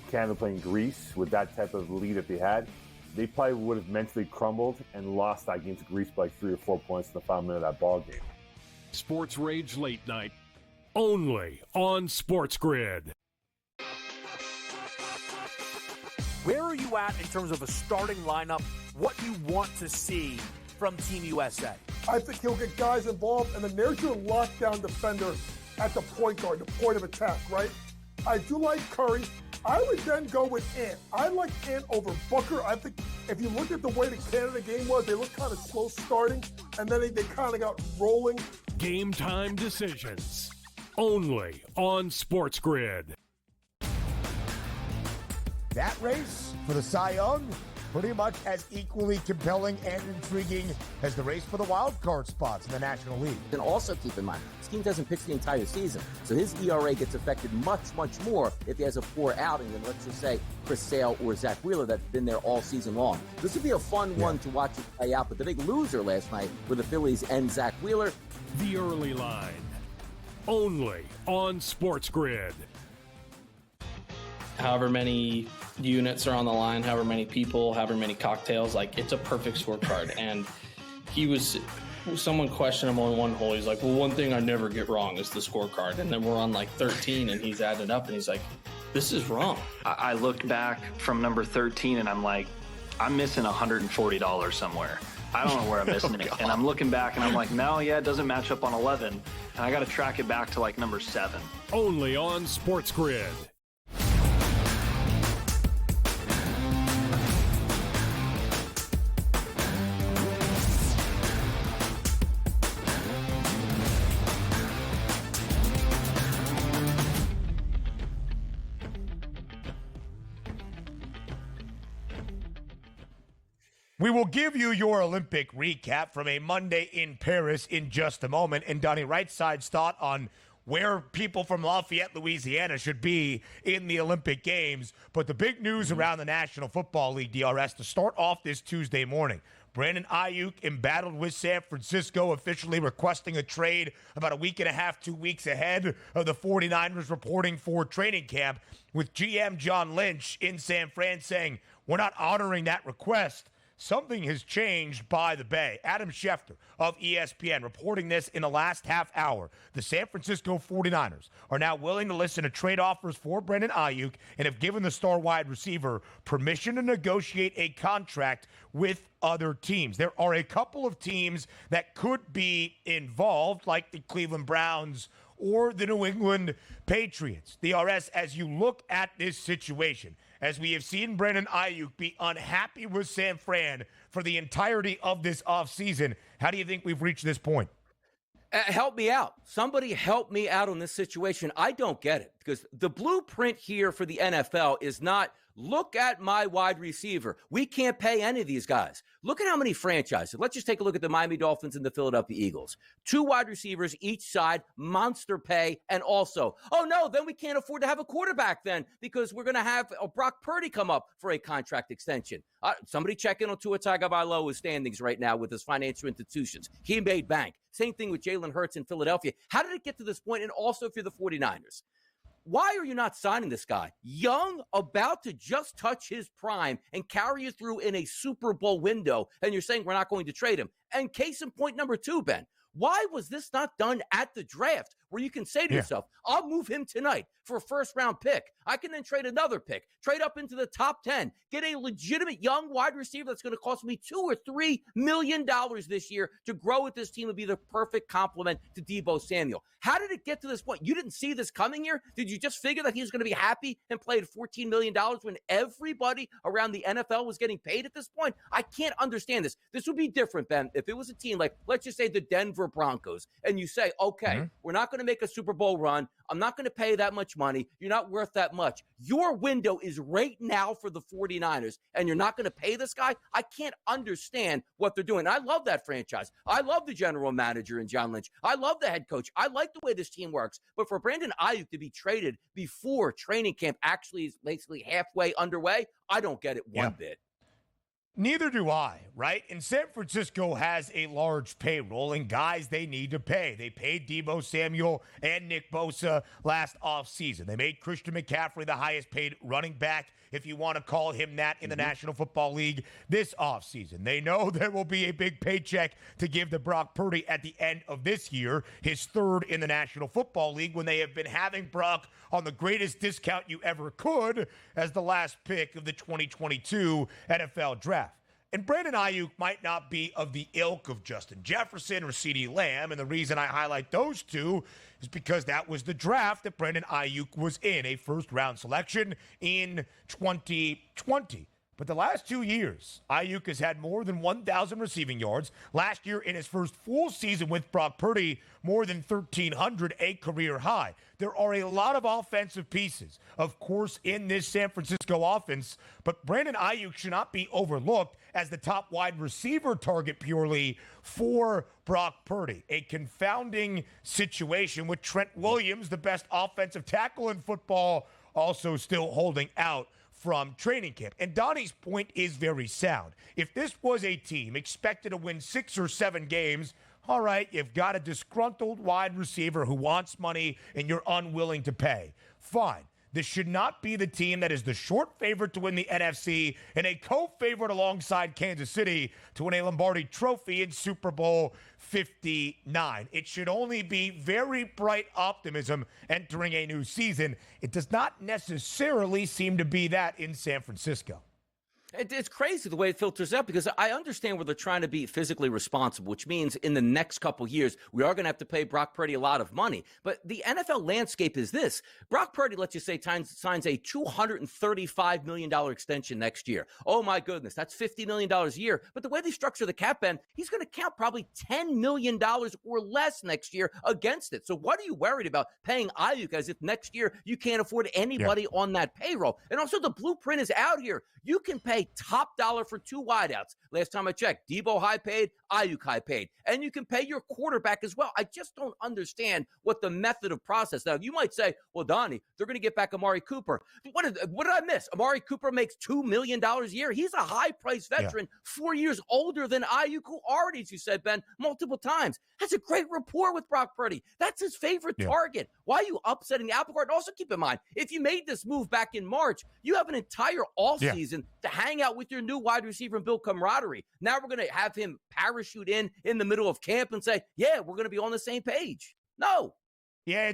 Canada playing Greece with that type of lead that they had. They probably would have mentally crumbled and lost that game to Greece by 3 or 4 points in the final minute of that ball game. Sports Rage Late Night, only on SportsGrid. Where are you at in terms of a starting lineup, what you want to see from Team USA? I think he'll get guys involved, and then there's your lockdown defender at the point guard, the point of attack, right? I do like Curry. I would then go with Ant. I like Ant over Booker. I think if you look at the way the Canada game was, they looked kind of slow starting, and then they kind of got rolling. Game time decisions, only on SportsGrid. That race for the Cy Young, pretty much as equally compelling and intriguing as the race for the wild card spots in the National League. And also keep in mind, this team doesn't pitch the entire season, so his ERA gets affected much, much more if he has a poor outing than, let's just say, Chris Sale or Zach Wheeler that's been there all season long. This would be a fun one to watch it play out, but the big loser last night were the Phillies and Zach Wheeler. The early line, only on SportsGrid. However many units are on the line, however many people, however many cocktails, like it's a perfect scorecard. And someone questioned him on one hole. He's like, well, one thing I never get wrong is the scorecard. And then we're on like 13 and he's added up and he's like, this is wrong. I looked back from number 13 and I'm like, I'm missing $140 somewhere. I don't know where I'm missing it. And I'm looking back and I'm like, no, yeah, it doesn't match up on 11. And I got to track it back to like number 7. Only on SportsGrid. We will give you your Olympic recap from a Monday in Paris in just a moment. And Donnie, right side's thought on where people from Lafayette, Louisiana should be in the Olympic Games. But the big news around the National Football League, DRS, to start off this Tuesday morning. Brandon Ayuk embattled with San Francisco, officially requesting a trade about a week and a half, 2 weeks ahead of the 49ers reporting for training camp, with GM John Lynch in San Fran saying, we're not honoring that request. Something has changed by the Bay. Adam Schefter of ESPN reporting this in the last half hour. The San Francisco 49ers are now willing to listen to trade offers for Brandon Ayuk and have given the star wide receiver permission to negotiate a contract with other teams. There are a couple of teams that could be involved, like the Cleveland Browns or the New England Patriots. DRS, as you look at this situation, as we have seen Brandon Ayuk be unhappy with San Fran for the entirety of this offseason, how do you think we've reached this point? Help me out. Somebody help me out on this situation. I don't get it, because the blueprint here for the NFL is not, look at my wide receiver. We can't pay any of these guys. Look at how many franchises. Let's just take a look at the Miami Dolphins and the Philadelphia Eagles. 2 wide receivers each side, monster pay, and also, oh no, then we can't afford to have a quarterback then, because we're going to have Brock Purdy come up for a contract extension. Somebody check in on Tua Tagovailoa's standings right now with his financial institutions. He made bank. Same thing with Jalen Hurts in Philadelphia. How did it get to this point? And also if you're the 49ers. Why are you not signing this guy? Young, about to just touch his prime and carry you through in a Super Bowl window, and you're saying we're not going to trade him. And case in point number 2, Ben, why was this not done at the draft? where you can say to yourself, I'll move him tonight for a first-round pick. I can then trade another pick, trade up into the top 10, get a legitimate young wide receiver that's going to cost me $2 or $3 million this year to grow with this team and be the perfect complement to Deebo Samuel. How did it get to this point? You didn't see this coming here? Did you just figure that he was going to be happy and play at $14 million when everybody around the NFL was getting paid at this point? I can't understand this. This would be different, Ben, if it was a team like, let's just say the Denver Broncos, and you say, okay, we're not going to make a Super Bowl run. I'm not going to pay that much money. You're not worth that much. Your window is right now for the 49ers, and you're not going to pay this guy? I can't understand what they're doing. I love that franchise. I love the general manager in John Lynch. I love the head coach. I like the way this team works. But for Brandon Ayuk to be traded before training camp actually is basically halfway underway, I don't get it one bit. Neither do I, right? And San Francisco has a large payroll and guys they need to pay. They paid Deebo Samuel and Nick Bosa last offseason. They made Christian McCaffrey the highest paid running back, if you want to call him that, in the National Football League this offseason. They know there will be a big paycheck to give to Brock Purdy at the end of this year, his third in the National Football League, when they have been having Brock on the greatest discount you ever could as the last pick of the 2022 NFL Draft. And Brandon Ayuk might not be of the ilk of Justin Jefferson or CeeDee Lamb, and the reason I highlight those two is because that was the draft that Brandon Ayuk was in, a first-round selection in 2020. But the last 2 years, Ayuk has had more than 1,000 receiving yards. Last year, in his first full season with Brock Purdy, more than 1,300, a career high. There are a lot of offensive pieces, of course, in this San Francisco offense, but Brandon Ayuk should not be overlooked as the top wide receiver target purely for Brock Purdy. A confounding situation with Trent Williams, the best offensive tackle in football, also still holding out from training camp. And Donnie's point is very sound. If this was a team expected to win 6 or 7 games, all right, you've got a disgruntled wide receiver who wants money and you're unwilling to pay. Fine. This should not be the team that is the short favorite to win the NFC and a co-favorite alongside Kansas City to win a Lombardi Trophy in Super Bowl 59. It should only be very bright optimism entering a new season. It does not necessarily seem to be that in San Francisco. It's crazy the way it filters out, because I understand where they're trying to be physically responsible, which means in the next couple years, we are going to have to pay Brock Purdy a lot of money. But the NFL landscape is this. Brock Purdy, let's just say, signs a $235 million extension next year. Oh, my goodness, that's $50 million a year. But the way they structure the cap, Ben, he's going to count probably $10 million or less next year against it. So what are you worried about paying Ayuk as if next year you can't afford anybody on that payroll? And also the blueprint is out here. You can pay top dollar for 2 wideouts. Last time I checked, Deebo high paid, Ayuk high paid. And you can pay your quarterback as well. I just don't understand what the method of process. Now, you might say, well, Donnie, they're going to get back Amari Cooper. What did I miss? Amari Cooper makes $2 million a year. He's a high-priced veteran, 4 years older than Ayuk, who already, as you said, Ben, multiple times, has a great rapport with Brock Purdy. That's his favorite target. Why are you upsetting the apple cart? And also keep in mind, if you made this move back in March, you have an entire offseason to hang out with your new wide receiver and build camaraderie. Now we're going to have him parachute in the middle of camp and say, yeah, we're going to be on the same page. No. Yeah,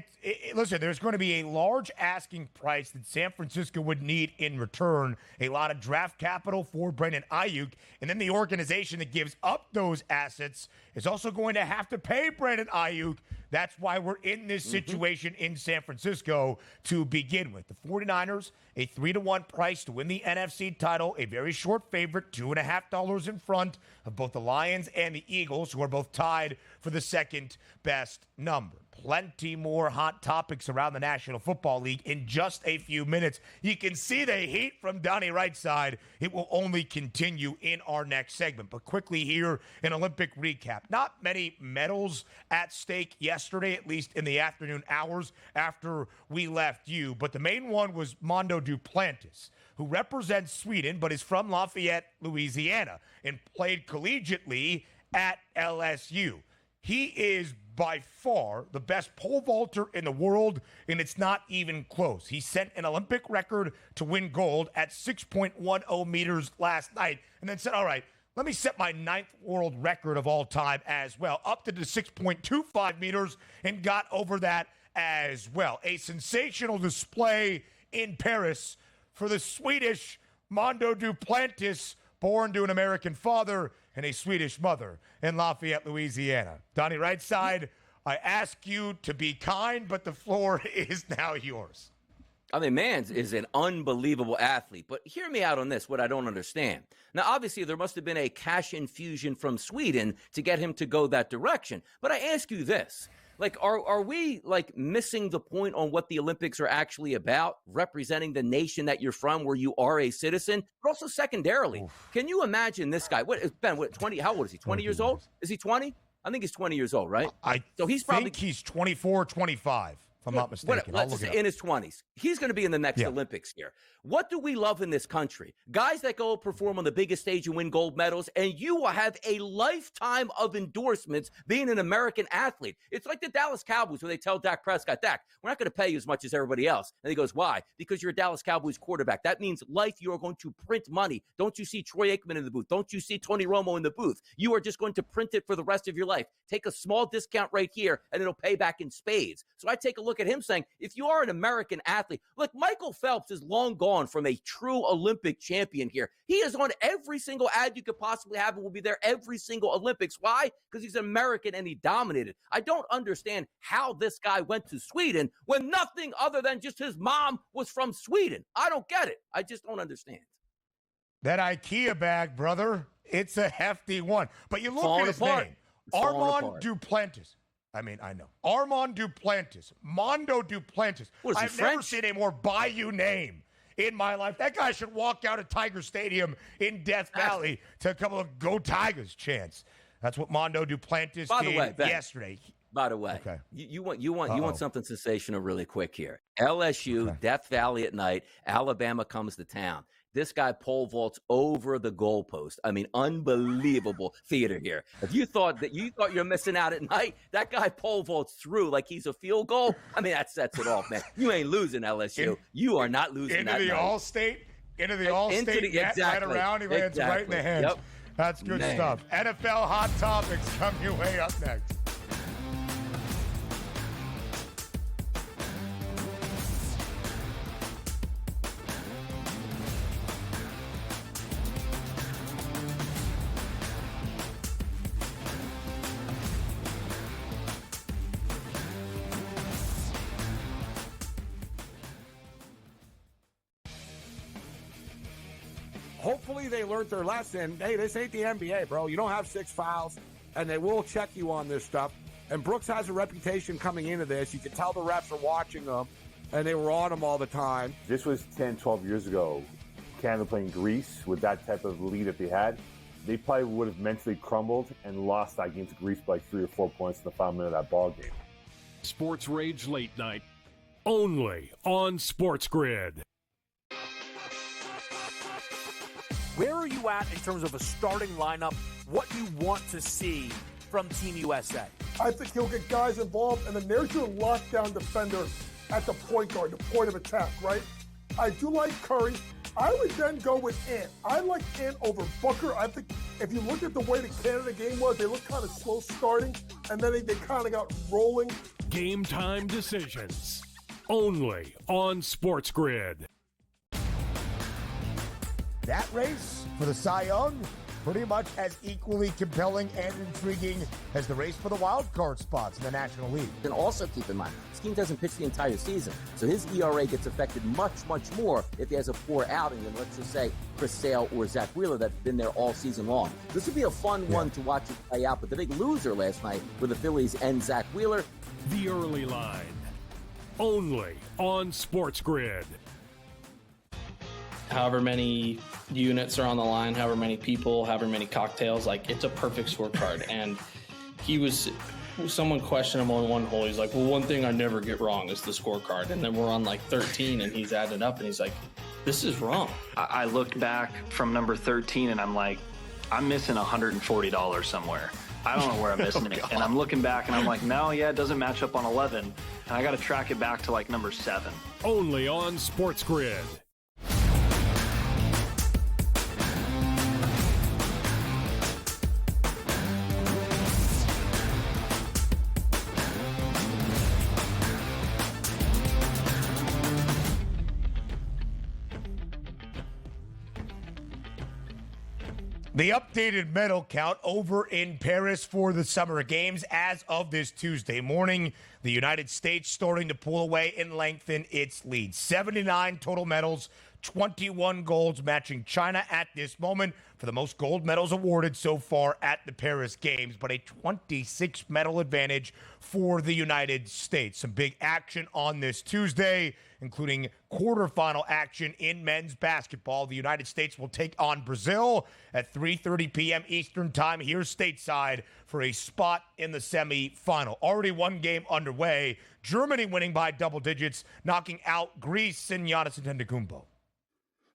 listen, there's going to be a large asking price that San Francisco would need in return, a lot of draft capital for Brandon Ayuk, and then the organization that gives up those assets is also going to have to pay Brandon Ayuk. That's why we're in this situation in San Francisco to begin with. The 49ers, a 3-1 price to win the NFC title, a very short favorite, $2.50 in front of both the Lions and the Eagles, who are both tied for the second best number. Plenty more hot topics around the National Football League in just a few minutes. You can see the heat from Donnie right side. It will only continue in our next segment. But quickly here, an Olympic recap. Not many medals at stake yesterday, at least in the afternoon hours after we left you. But the main one was Mondo Duplantis, who represents Sweden but is from Lafayette, Louisiana, and played collegiately at LSU. He is by far the best pole vaulter in the world, and it's not even close. He set an Olympic record to win gold at 6.10 meters last night, and then said, all right, Let me set my 9th world record of all time as well, up to the 6.25 meters, and got over that as well. A sensational display in Paris for the Swedish Mondo Duplantis, born to an American father and a Swedish mother in Lafayette, Louisiana. Donnie, right side, I ask you to be kind, but the floor is now yours. I mean, Mans is an unbelievable athlete, but hear me out on this, what I don't understand. Now, obviously, there must have been a cash infusion from Sweden to get him to go that direction. But I ask you this, like, are we, like, missing the point on what the Olympics are actually about, representing the nation that you're from, where you are a citizen? But also, secondarily, can you imagine this guy? Ben, 20, how old is he, 20 years old? Is he 20? I think he's 20 years old, right? So he's probably, think he's 24, 25. If I'm not mistaken. Let's say in his 20s. He's going to be in the next Olympics here. What do we love in this country? Guys that go perform on the biggest stage and win gold medals, and you will have a lifetime of endorsements being an American athlete. It's like the Dallas Cowboys where they tell Dak Prescott, Dak, we're not going to pay you as much as everybody else. And he goes, why? Because you're a Dallas Cowboys quarterback. That means life, you are going to print money. Don't you see Troy Aikman in the booth? Don't you see Tony Romo in the booth? You are just going to print it for the rest of your life. Take a small discount right here, and it'll pay back in spades. So I take a look at him saying, if you are an American athlete, look, Michael Phelps is long gone from a true Olympic champion here. He is on every single ad you could possibly have and will be there every single Olympics. Why? Because he's American and he dominated. I don't understand how this guy went to Sweden when nothing other than just his mom was from Sweden. I don't get it. I just don't understand. That IKEA bag, brother, it's a hefty one. But you look at his name, Armand Duplantis. I mean, I know. Armand Duplantis, Mondo Duplantis. I've never seen a more Bayou name in my life. That guy should walk out of Tiger Stadium in Death Valley to a couple of Go Tigers chants. That's what Mondo Duplantis did yesterday. By the way, you want something sensational really quick here. LSU, Death Valley at night, Alabama comes to town. This guy pole vaults over the goalpost. I mean, unbelievable theater here. If you thought you're missing out at night, that guy pole vaults through like he's a field goal. I mean, that sets it off, man. You ain't losing, LSU. You are not losing into that the night. All-State net right around. He lands right in the hands. Yep. That's good stuff. NFL Hot Topics come your way up next. Hopefully they learned their lesson. Hey, this ain't the NBA, bro. You don't have 6 fouls, and they will check you on this stuff. And Brooks has a reputation coming into this. You can tell the refs are watching them, and they were on him all the time. This was 10, 12 years ago. Canada playing Greece with that type of lead that they had. They probably would have mentally crumbled and lost that game to Greece by 3 or 4 points in the final minute of that ball game. Sports Rage Late Night, only on SportsGrid. Where are you at in terms of a starting lineup, what you want to see from Team USA? I think he'll get guys involved, and then there's your lockdown defender at the point guard, the point of attack, right? I do like Curry. I would then go with Ant. I like Ant over Booker. I think if you look at the way the Canada game was, they looked kind of slow starting, and then they kind of got rolling. Game time decisions, only on SportsGrid. That race for the Cy Young, pretty much as equally compelling and intriguing as the race for the wild card spots in the National League. And also keep in mind, this team doesn't pitch the entire season, so his ERA gets affected much, much more if he has a poor outing than, let's just say, Chris Sale or Zach Wheeler that's been there all season long. This would be a fun one to watch it play out, but the big loser last night were the Phillies and Zach Wheeler. The early line, only on SportsGrid. However many units are on the line, however many people, however many cocktails, like it's a perfect scorecard. And someone questioned him on one hole. He's like, well, one thing I never get wrong is the scorecard. And then we're on like 13 and he's adding up and he's like, this is wrong. I looked back from number 13 and I'm like, I'm missing $140 somewhere. I don't know where I'm missing it. And I'm looking back and I'm like, no, it doesn't match up on 11. And I got to track it back to like number 7. Only on SportsGrid. The updated medal count over in Paris for the Summer Games as of this Tuesday morning. The United States starting to pull away and lengthen its lead. 79 total medals, 21 golds, matching China at this moment for the most gold medals awarded so far at the Paris Games, but a 26 medal advantage for the United States. Some big action on this Tuesday, including quarterfinal action in men's basketball. The United States will take on Brazil at 3:30 p.m. Eastern time here stateside for a spot in the semifinal. Already one game underway. Germany winning by double digits, knocking out Greece and Giannis Antetokounmpo.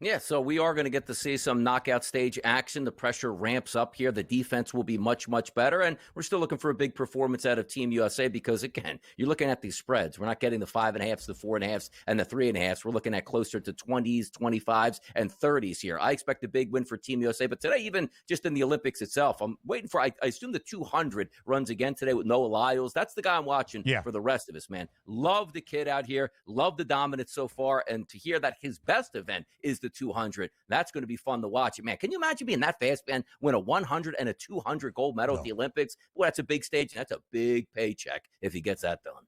Yeah, so we are going to get to see some knockout stage action. The pressure ramps up here. The defense will be much, much better. And we're still looking for a big performance out of Team USA because, again, you're looking at these spreads. We're not getting the 5.5s, the 4.5s, and the 3.5s. We're looking at closer to 20s, 25s, and 30s here. I expect a big win for Team USA. But today, even just in the Olympics itself, I'm waiting for, I assume the 200 runs again today with Noah Lyles. That's the guy I'm watching for the rest of us, man. Love the kid out here. Love the dominance so far. And to hear that his best event is the 200. That's going to be fun to watch. Man, can you imagine being that fast, man? Win a 100 and a 200 gold medal at the Olympics? Boy, that's a big stage. That's a big paycheck if he gets that done.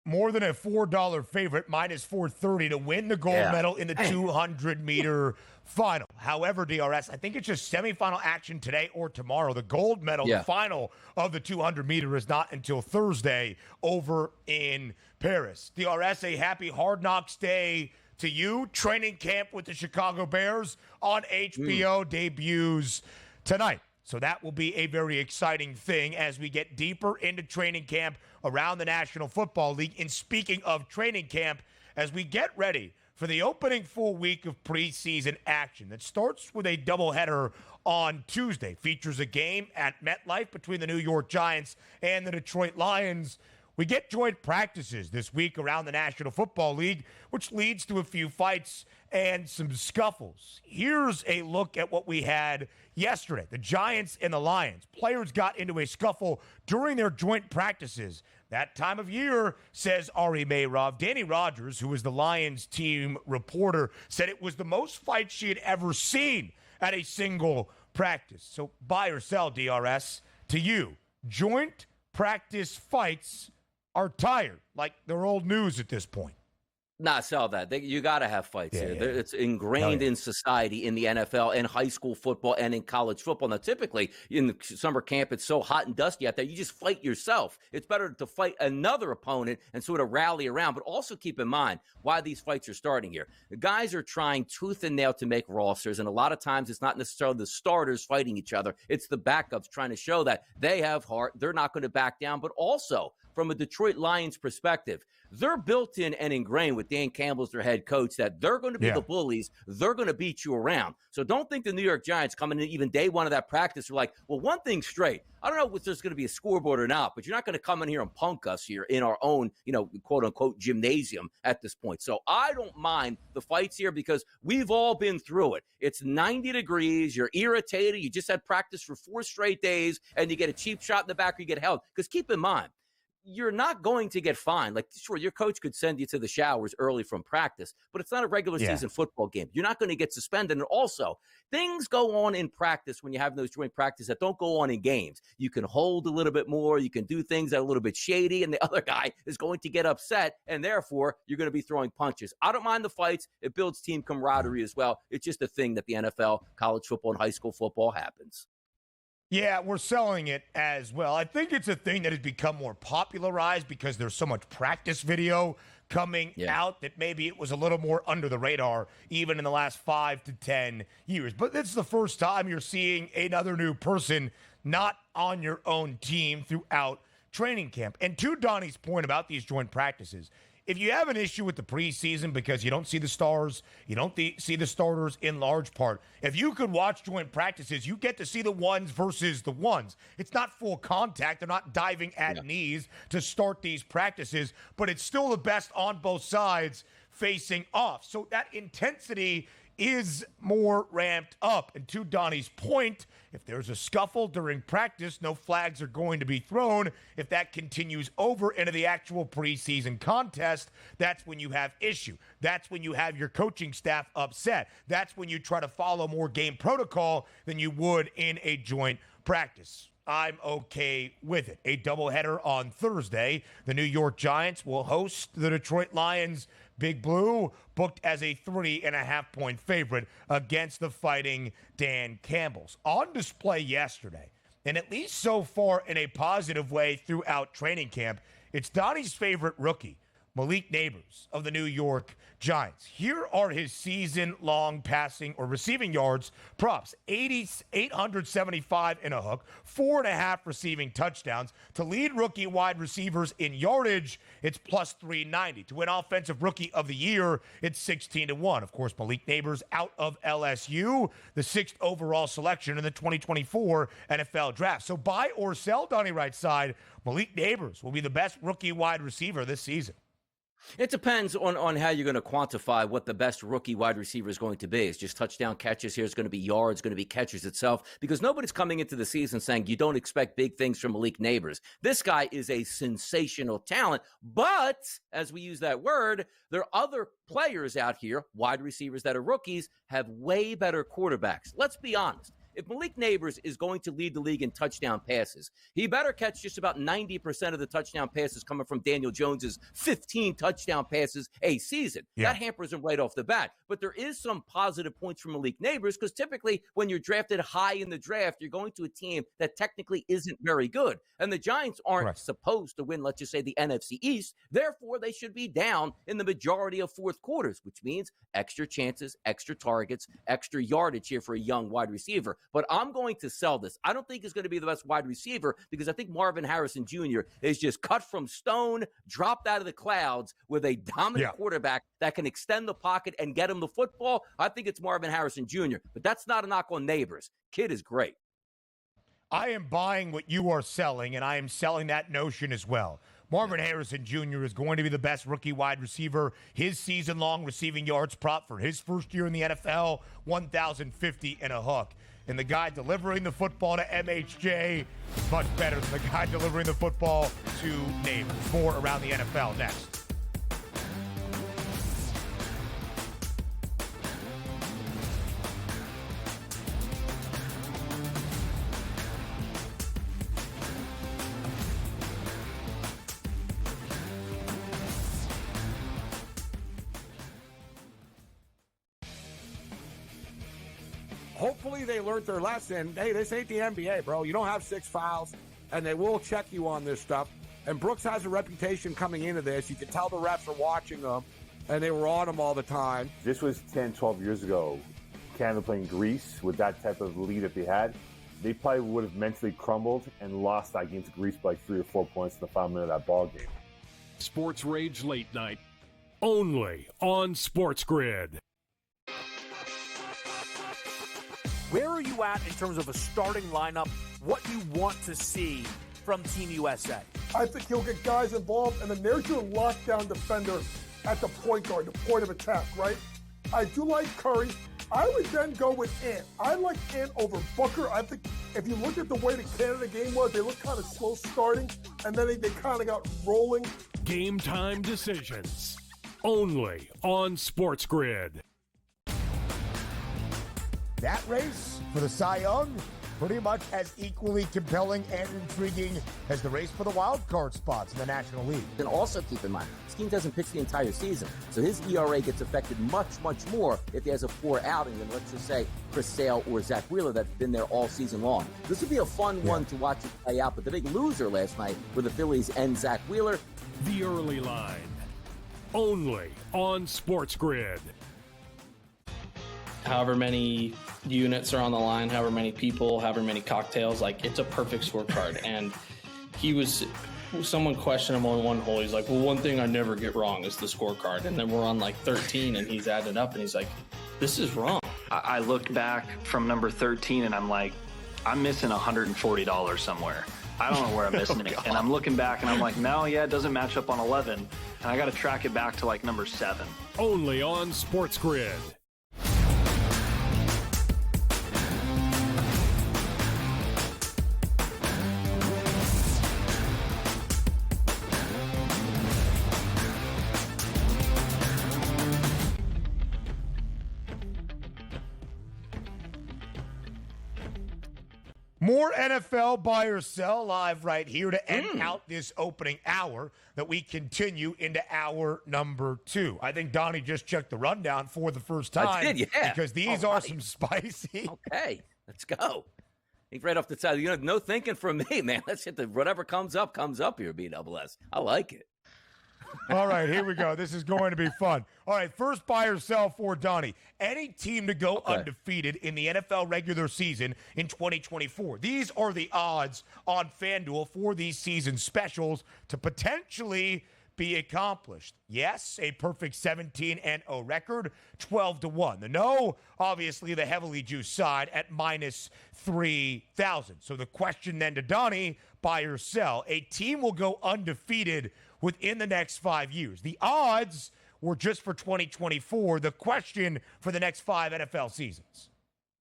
More than a $4 favorite, minus 430 to win the gold medal in the 200-meter final. However, DRS, I think it's just semifinal action today or tomorrow. The gold medal, the final of the 200-meter is not until Thursday over in Paris. DRS, a happy Hard Knocks Day to you. Training camp with the Chicago Bears on HBO debuts tonight. So that will be a very exciting thing as we get deeper into training camp around the National Football League. And speaking of training camp, as we get ready for the opening full week of preseason action that starts with a doubleheader on Tuesday, features a game at MetLife between the New York Giants and the Detroit Lions. We get joint practices this week around the National Football League, which leads to a few fights and some scuffles. Here's a look at what we had yesterday. The Giants and the Lions. Players got into a scuffle during their joint practices. That time of year, says Ari Meirov. Danny Rogers, who is the Lions team reporter, said it was the most fights she had ever seen at a single practice. So buy or sell, DRS, to you. Joint practice fights are tired, like they're old news at this point. Nah, sell that. You got to have fights here. It's ingrained in society in the NFL and high school football and in college football. Now, typically in the summer camp, it's so hot and dusty out there, you just fight yourself. It's better to fight another opponent and sort of rally around. But also keep in mind why these fights are starting here. The guys are trying tooth and nail to make rosters, and a lot of times it's not necessarily the starters fighting each other. It's the backups trying to show that they have heart, they're not going to back down. But also, from a Detroit Lions perspective, they're built in and ingrained with Dan Campbell as their head coach that they're going to be the bullies. They're going to beat you around. So don't think the New York Giants coming in even day one of that practice are like, well, one thing's straight. I don't know if there's going to be a scoreboard or not, but you're not going to come in here and punk us here in our own, quote unquote gymnasium at this point. So I don't mind the fights here because we've all been through it. It's 90 degrees. You're irritated. You just had practice for 4 straight days and you get a cheap shot in the back or you get held. Because keep in mind, you're not going to get fined. Like, sure, your coach could send you to the showers early from practice, but it's not a regular season football game. You're not going to get suspended. And also, things go on in practice when you have those joint practice that don't go on in games. You can hold a little bit more. You can do things that are a little bit shady, and the other guy is going to get upset, and therefore, you're going to be throwing punches. I don't mind the fights. It builds team camaraderie as well. It's just a thing that the NFL, college football, and high school football happens. Yeah, we're selling it as well. I think it's a thing that has become more popularized because there's so much practice video coming out that maybe it was a little more under the radar even in the last 5 to 10 years. But this is the first time you're seeing another new person not on your own team throughout training camp. And to Donnie's point about these joint practices, if you have an issue with the preseason because you don't see the stars, you don't see the starters in large part, if you could watch joint practices, you get to see the ones versus the ones. It's not full contact. They're not diving at knees to start these practices, but it's still the best on both sides facing off. So that intensity is more ramped up. And to Donnie's point, if there's a scuffle during practice, no flags are going to be thrown. If that continues over into the actual preseason contest, that's when you have issue. That's when you have your coaching staff upset. That's when you try to follow more game protocol than you would in a joint practice. I'm okay with it. A doubleheader on Thursday. The New York Giants will host the Detroit Lions. Big Blue booked as a 3.5-point favorite against the Fighting Dan Campbells. On display yesterday, and at least so far in a positive way throughout training camp, it's Donnie's favorite rookie, Malik Neighbors of the New York Giants. Here are his season-long passing or receiving yards props. 875 in a hook, 4.5 receiving touchdowns. To lead rookie wide receivers in yardage, it's plus 390. To win Offensive Rookie of the Year, it's 16-1. Of course, Malik Neighbors out of LSU, the 6th overall selection in the 2024 NFL Draft. So buy or sell, Donnie right side, Malik Neighbors will be the best rookie wide receiver this season. It depends on how you're going to quantify what the best rookie wide receiver is going to be. It's just touchdown catches here. It's going to be yards, going to be catches itself, because nobody's coming into the season saying you don't expect big things from Malik Neighbors. This guy is a sensational talent, but as we use that word, there are other players out here, wide receivers that are rookies, have way better quarterbacks. Let's be honest. If Malik Neighbors is going to lead the league in touchdown passes, he better catch just about 90% of the touchdown passes coming from Daniel Jones's 15 touchdown passes a season. Yeah. That hampers him right off the bat. But there is some positive points from Malik Neighbors, because typically when you're drafted high in the draft, you're going to a team that technically isn't very good. And the Giants aren't supposed to win, let's just say, the NFC East. Therefore, they should be down in the majority of fourth quarters, which means extra chances, extra targets, extra yardage here for a young wide receiver. But I'm going to sell this. I don't think he's going to be the best wide receiver, because I think Marvin Harrison Jr. is just cut from stone, dropped out of the clouds with a dominant quarterback that can extend the pocket and get him the football. I think it's Marvin Harrison Jr., but that's not a knock on Neighbors. Kid is great. I am buying what you are selling, and I am selling that notion as well. Marvin Harrison Jr. is going to be the best rookie wide receiver. His season-long receiving yards prop for his first year in the NFL, 1,050 and a hook. And the guy delivering the football to MHJ is much better than the guy delivering the football to Neighbors. More around the NFL next. Hopefully they learned their lesson. Hey, this ain't the NBA, bro. You don't have 6 fouls, and they will check you on this stuff. And Brooks has a reputation coming into this. You can tell the refs are watching them, and they were on him all the time. This was 10, 12 years ago. Canada playing Greece with that type of lead that they had. They probably would have mentally crumbled and lost that game to Greece by 3 or 4 points in the final minute of that ball game. Sports Rage Late Night, only on SportsGrid. Where are you at in terms of a starting lineup, what you want to see from Team USA? I think he'll get guys involved, and then there's your lockdown defender at the point guard, the point of attack, right? I do like Curry. I would then go with Ant. I like Ant over Booker. I think if you look at the way the Canada game was, they looked kind of slow starting, and then they kind of got rolling. Game time decisions, only on SportsGrid. That race for the Cy Young, pretty much as equally compelling and intriguing as the race for the wild card spots in the National League. And also keep in mind, this team doesn't pitch the entire season, so his ERA gets affected much, much more if he has a poor outing than, let's just say, Chris Sale or Zach Wheeler that's been there all season long. This would be a fun one to watch it play out, but the big loser last night were the Phillies and Zach Wheeler. The early line, only on SportsGrid. However many units are on the line, however many people, however many cocktails, like it's a perfect scorecard. And someone questioned him on one hole. He's like, well, one thing I never get wrong is the scorecard. And then we're on like 13 and he's added up and he's like, this is wrong. I looked back from number 13 and I'm like, I'm missing $140 somewhere. I don't know where I'm missing it. And I'm looking back and I'm like, no, it doesn't match up on 11. And I got to track it back to like number 7. only on SportsGrid. More NFL buy or sell live right here to end out this opening hour that we continue into hour number 2. I think Donnie just checked the rundown for the first time. I did, yeah. Because these are some spicy. Okay, let's go. He's right off the side. No thinking from me, man. Let's hit whatever comes up here, BSS. I like it. All right, here we go. This is going to be fun. All right, first buy or sell for Donnie. Any team to go undefeated in the NFL regular season in 2024. These are the odds on FanDuel for these season specials to potentially be accomplished. Yes, a perfect 17-0 record, 12-1. The no, obviously the heavily juiced side at minus 3,000. So the question then to Donnie, buy or sell. A team will go undefeated within the next 5 years. The odds were just for 2024. The question for the next 5 NFL seasons.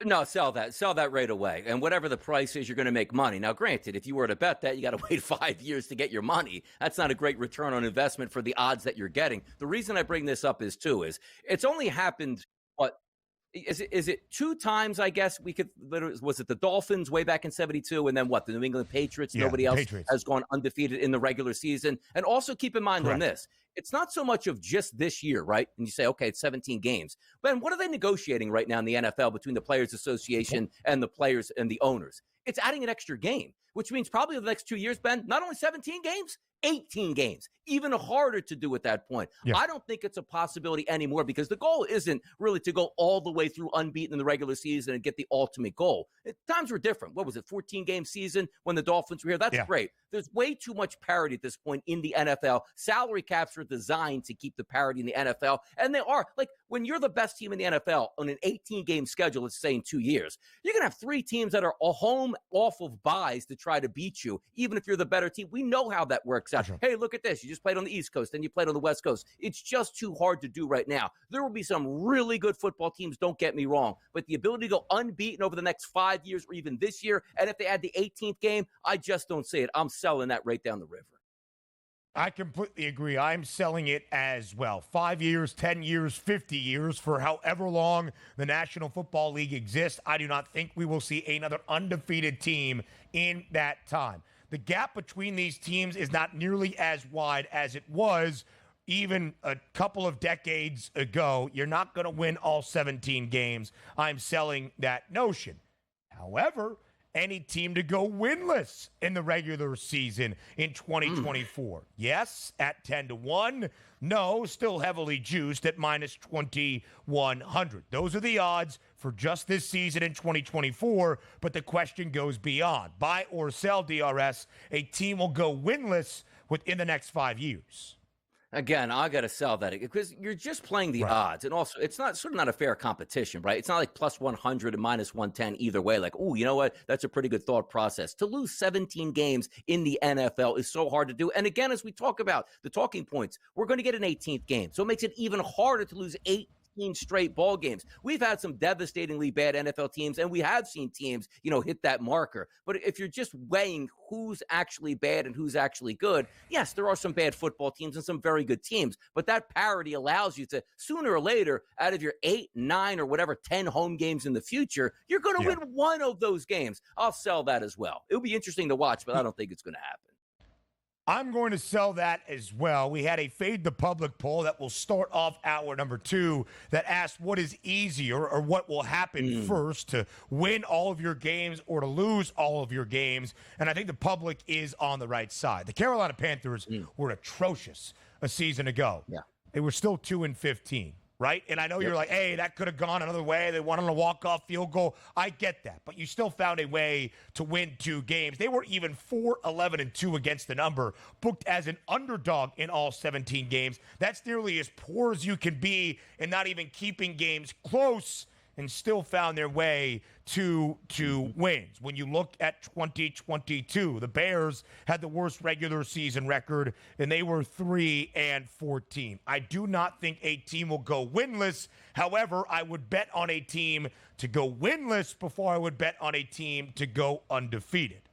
No, sell that right away. And whatever the price is, you're going to make money. Now, granted, if you were to bet that, you got to wait 5 years to get your money. That's not a great return on investment for the odds that you're getting. The reason I bring this up is it's only happened, is it 2 times, I guess, was it the Dolphins way back in 72, and then the New England Patriots? Nobody else has gone undefeated in the regular season. And also keep in mind on this, it's not so much of just this year, right? And you say, okay, it's 17 games. Ben, what are they negotiating right now in the NFL between the Players Association and the players and the owners? It's adding an extra game, which means probably the next 2 years, Ben, not only 17 games, 18 games, even harder to do at that point. Yeah. I don't think it's a possibility anymore because the goal isn't really to go all the way through unbeaten in the regular season and get the ultimate goal. Times were different. What was it, 14-game season when the Dolphins were here? That's great. There's way too much parity at this point in the NFL. Salary caps are designed to keep the parity in the NFL, and they are. Like, when you're the best team in the NFL on an 18-game schedule, let's say in 2 years, you're going to have 3 teams that are home off of buys to try to beat you, even if you're the better team. We know how that works out. Sure. Hey, look at this. You just played on the East Coast, then you played on the West Coast. It's just too hard to do right now. There will be some really good football teams, don't get me wrong, but the ability to go unbeaten over the next 5 years or even this year, and if they add the 18th game, I just don't see it. I'm selling that right down the river. I completely agree. I'm selling it as well. 5 years, 10 years, 50 years, for however long the National Football League exists. I do not think we will see another undefeated team in that time. The gap between these teams is not nearly as wide as it was even a couple of decades ago. You're not going to win all 17 games. I'm selling that notion. However, any team to go winless in the regular season in 2024. Yes, at 10-1. No, still heavily juiced at minus 2,100. Those are the odds for just this season in 2024. But the question goes beyond. Buy or sell, DRS. A team will go winless within the next 5 years. Again, I got to sell that because you're just playing the odds. And also, it's not a fair competition, right? It's not like plus 100 and minus 110 either way. Like, oh, you know what? That's a pretty good thought process. To lose 17 games in the NFL is so hard to do. And again, as we talk about the talking points, we're going to get an 18th game. So it makes it even harder to lose 18 straight ball games. We've had some devastatingly bad NFL teams, and we have seen teams, hit that marker. But if you're just weighing who's actually bad and who's actually good, yes, there are some bad football teams and some very good teams, but that parity allows you to, sooner or later, out of your 8, 9, or whatever 10 home games in the future, you're going to win one of those games. I'll sell that as well. It'll be interesting to watch, but I don't think it's going to happen. I'm going to sell that as well. We had a Fade the Public poll that will start off hour number 2 that asked what is easier or what will happen first, to win all of your games or to lose all of your games. And I think the public is on the right side. The Carolina Panthers were atrocious a season ago. Yeah. They were still 2-15. Right? And I know you're like, hey, that could have gone another way. They wanted a walk-off field goal. I get that. But you still found a way to win 2 games. They were even 4-11-2 against the number, booked as an underdog in all 17 games. That's nearly as poor as you can be in not even keeping games close and still found their way to wins. When you look at 2022, the Bears had the worst regular season record, and they were 3-14. I do not think a team will go winless. However, I would bet on a team to go winless before I would bet on a team to go undefeated.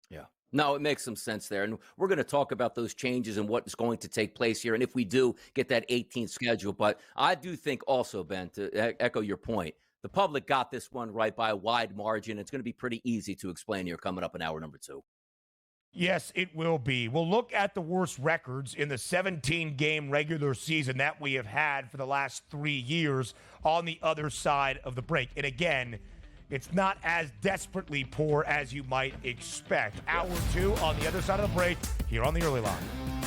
Yeah. No, it makes some sense there. And we're going to talk about those changes and what's going to take place here. And if we do get that 18th schedule, but I do think also, Ben, to echo your point, the public got this one right by a wide margin. It's going to be pretty easy to explain here coming up in hour number 2. Yes, it will be. We'll look at the worst records in the 17-game regular season that we have had for the last 3 years on the other side of the break. And again, it's not as desperately poor as you might expect. Hour 2 on the other side of the break here on the Early Line.